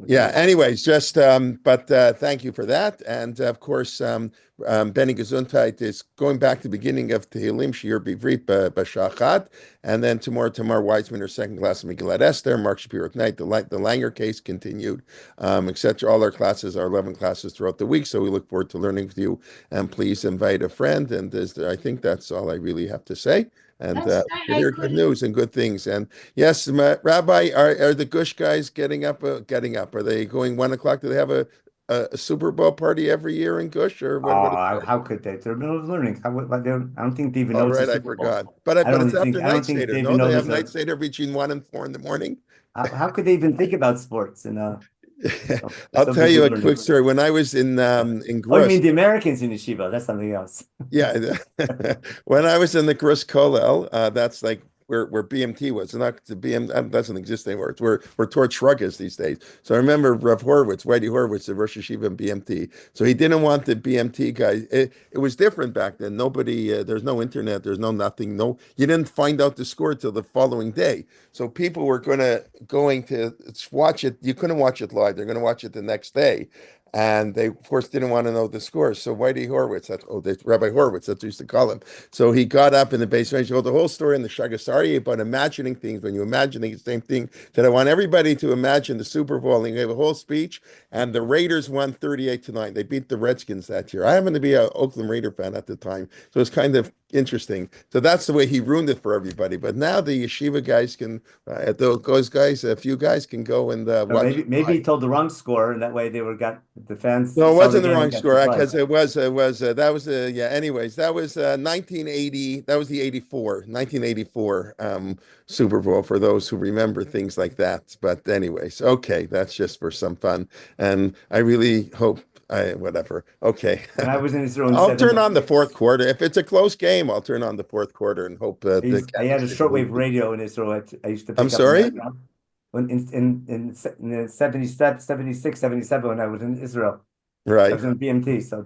Yeah, anyways, just but thank you for that. And of course, Benny Gesundheit is going back to the beginning of Tehillim, Shir Bivrit B'Shachat, and then tomorrow, Tamar Weissman, her second class of Megillat Esther, Mark Shapiro at night, the Langer case continued, etc. All our classes are 11 classes throughout the week, so we look forward to learning with you, and please invite a friend, and I think that's all I really have to say. And hear good news and good things. And yes, Rabbi, are the Gush guys getting up? Are they going 1 o'clock? Do they have a Super Bowl party every year in Gush, or what? How could they? They're in the middle of learning. I don't think they even know. Oh, it's a right, I Super Bowl. forgot. But it's after I night don't think seder. they No, even know they have there's night seder between 1 and 4 in the morning. How could they even think about sports? And I'll tell you a quick story. When I was in oh, you Grush, mean the Americans in yeshiva? That's something else. yeah, when I was in the Grush Kollel, that's like where BMT was. Not the BM that doesn't exist anymore. It's where Torch Shrug is these days. So I remember Rav Horowitz, Whitey Horowitz, the Rosh Yeshiva in BMT. So he didn't want the BMT guy. It was different back then. Nobody, there's no internet, there's no nothing. No, you didn't find out the score till the following day. So people were going to watch it. You couldn't watch it live. They're going to watch it the next day. And they, of course, didn't want to know the scores. So Whitey Horowitz, Rabbi Horowitz, that's what we used to call him. So he got up in the basement. He told the whole story in the Shagasari about imagining things. When you imagining the same thing, that I want everybody to imagine the Super Bowl. And he gave a whole speech. And the Raiders won 38-9. They beat the Redskins that year. I happened to be an Oakland Raider fan at the time, so it's kind of interesting. So that's the way he ruined it for everybody. But now the yeshiva guys can, those guys, a few guys can go and watch. Maybe he told the wrong score, and that way they got the fans. No, it wasn't the wrong score because it was that was yeah. Anyways, that was 1980. That was the 1984 Super Bowl for those who remember things like that. But anyways, okay, that's just for some fun, and I really hope. Whatever. Okay. And I was in Israel. I'll turn on the fourth quarter. If it's a close game, I'll turn on the fourth quarter and hope I had a shortwave radio in Israel. I used to pick I'm sorry? When in the 76, 77, when I was in Israel. Right. I was in BMT. So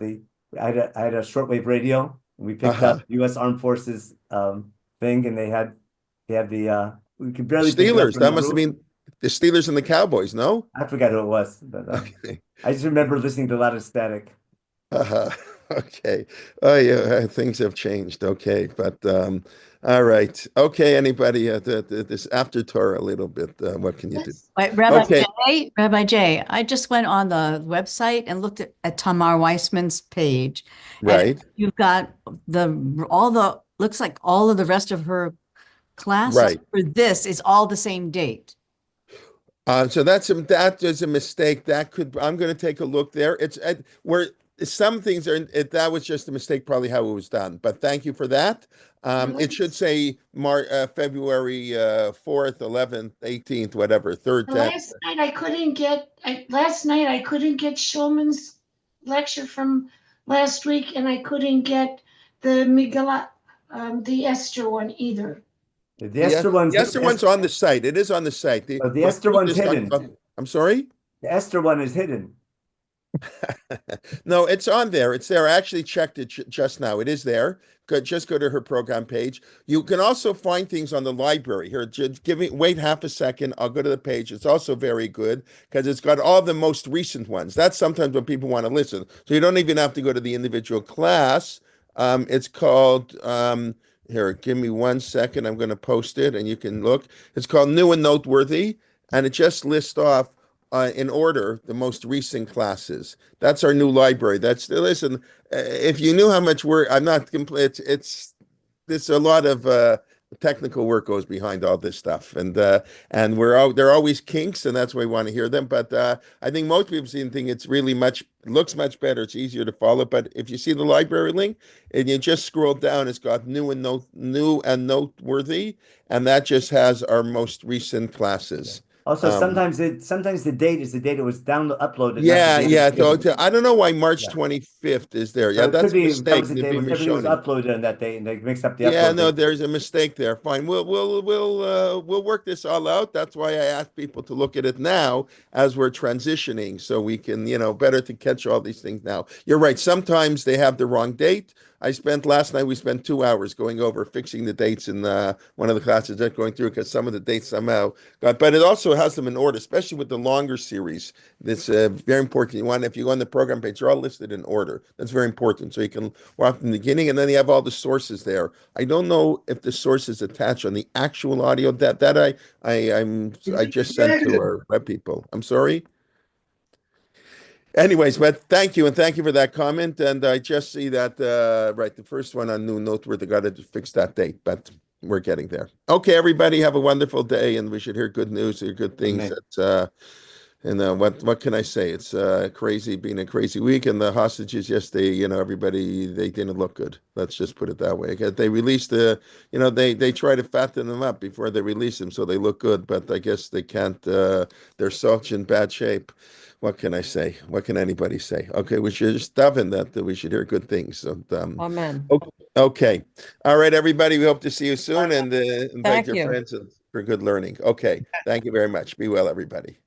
I had a shortwave radio. And we picked up U.S. Armed Forces thing, and they had the we could barely Steelers. That must have been the Steelers and the Cowboys, no? I forgot who it was, but okay. I just remember listening to a lot of static. Okay. Oh yeah, things have changed. Okay, but all right. Okay, anybody this after Torah a little bit. What can you do? Wait, Rabbi Jay, I just went on the website and looked at Tamar Weissman's page. Right. You've got looks like all of the rest of her class. Right. For this is all the same date. So that is a mistake. I'm going to take a look there. It's where some things are. That was just a mistake, probably how it was done. But thank you for that. It should say February 4th, 11th, 18th, whatever, 3rd, 10th. Last night I couldn't get Shulman's lecture from last week, and I couldn't get the Megillah, the Esther one either. The Esther one's the Esther one's on the site. It is on the site. Oh, the Esther one's hidden. I'm sorry? The Esther one is hidden. No, it's on there. It's there. I actually checked it just now. It is there. Just go to her program page. You can also find things on the library. Here, just wait half a second. I'll go to the page. It's also very good because it's got all the most recent ones. That's sometimes when people want to listen. So you don't even have to go to the individual class. It's called, here, give me 1 second. I'm going to post it and you can look. It's called New and Noteworthy. And it just lists off in order the most recent classes. That's our new library. Listen, if you knew how much work, I'm not complete. There's a lot of technical work goes behind all this stuff, and there are always kinks, and that's why we want to hear them. But I think most people think it's really looks much better. It's easier to follow. But if you see the library link and you just scroll down, it's got new and noteworthy, and that just has our most recent classes. Also, sometimes the date is the date it was uploaded. Yeah. So I don't know why March 25th is there. Yeah, so that's a mistake. Everything was uploaded on that day, and they mixed up the upload. Yeah, no, there's a mistake there. Fine, we'll work this all out. That's why I asked people to look at it now as we're transitioning, so we can, better to catch all these things now. You're right. Sometimes they have the wrong date. Last night we spent 2 hours going over fixing the dates in one of the classes, just going through because some of the dates somehow got, but it also has them in order, especially with the longer series. That's very important. If you go on the program page, they're all listed in order. That's very important. So you can walk from the beginning, and then you have all the sources there. I don't know if the source is attached on the actual audio that I just sent to our web people. I'm sorry. Anyways, but thank you, and thank you for that comment. And I just see that, right, the first one on New Noteworthy, got to fix that date, but we're getting there. Okay, everybody, have a wonderful day, and we should hear good news, hear good things. What can I say? It's been a crazy week, and the hostages yesterday, everybody, they didn't look good. Let's just put it that way. They released they try to fatten them up before they release them, so they look good, but I guess they can't, they're such in bad shape. What can I say? What can anybody say? Okay, we should just daven that we should hear good things. So, Amen. Okay. All right, everybody. We hope to see you soon, and invite Thank your you. friends for good learning. Okay. Thank you very much. Be well, everybody.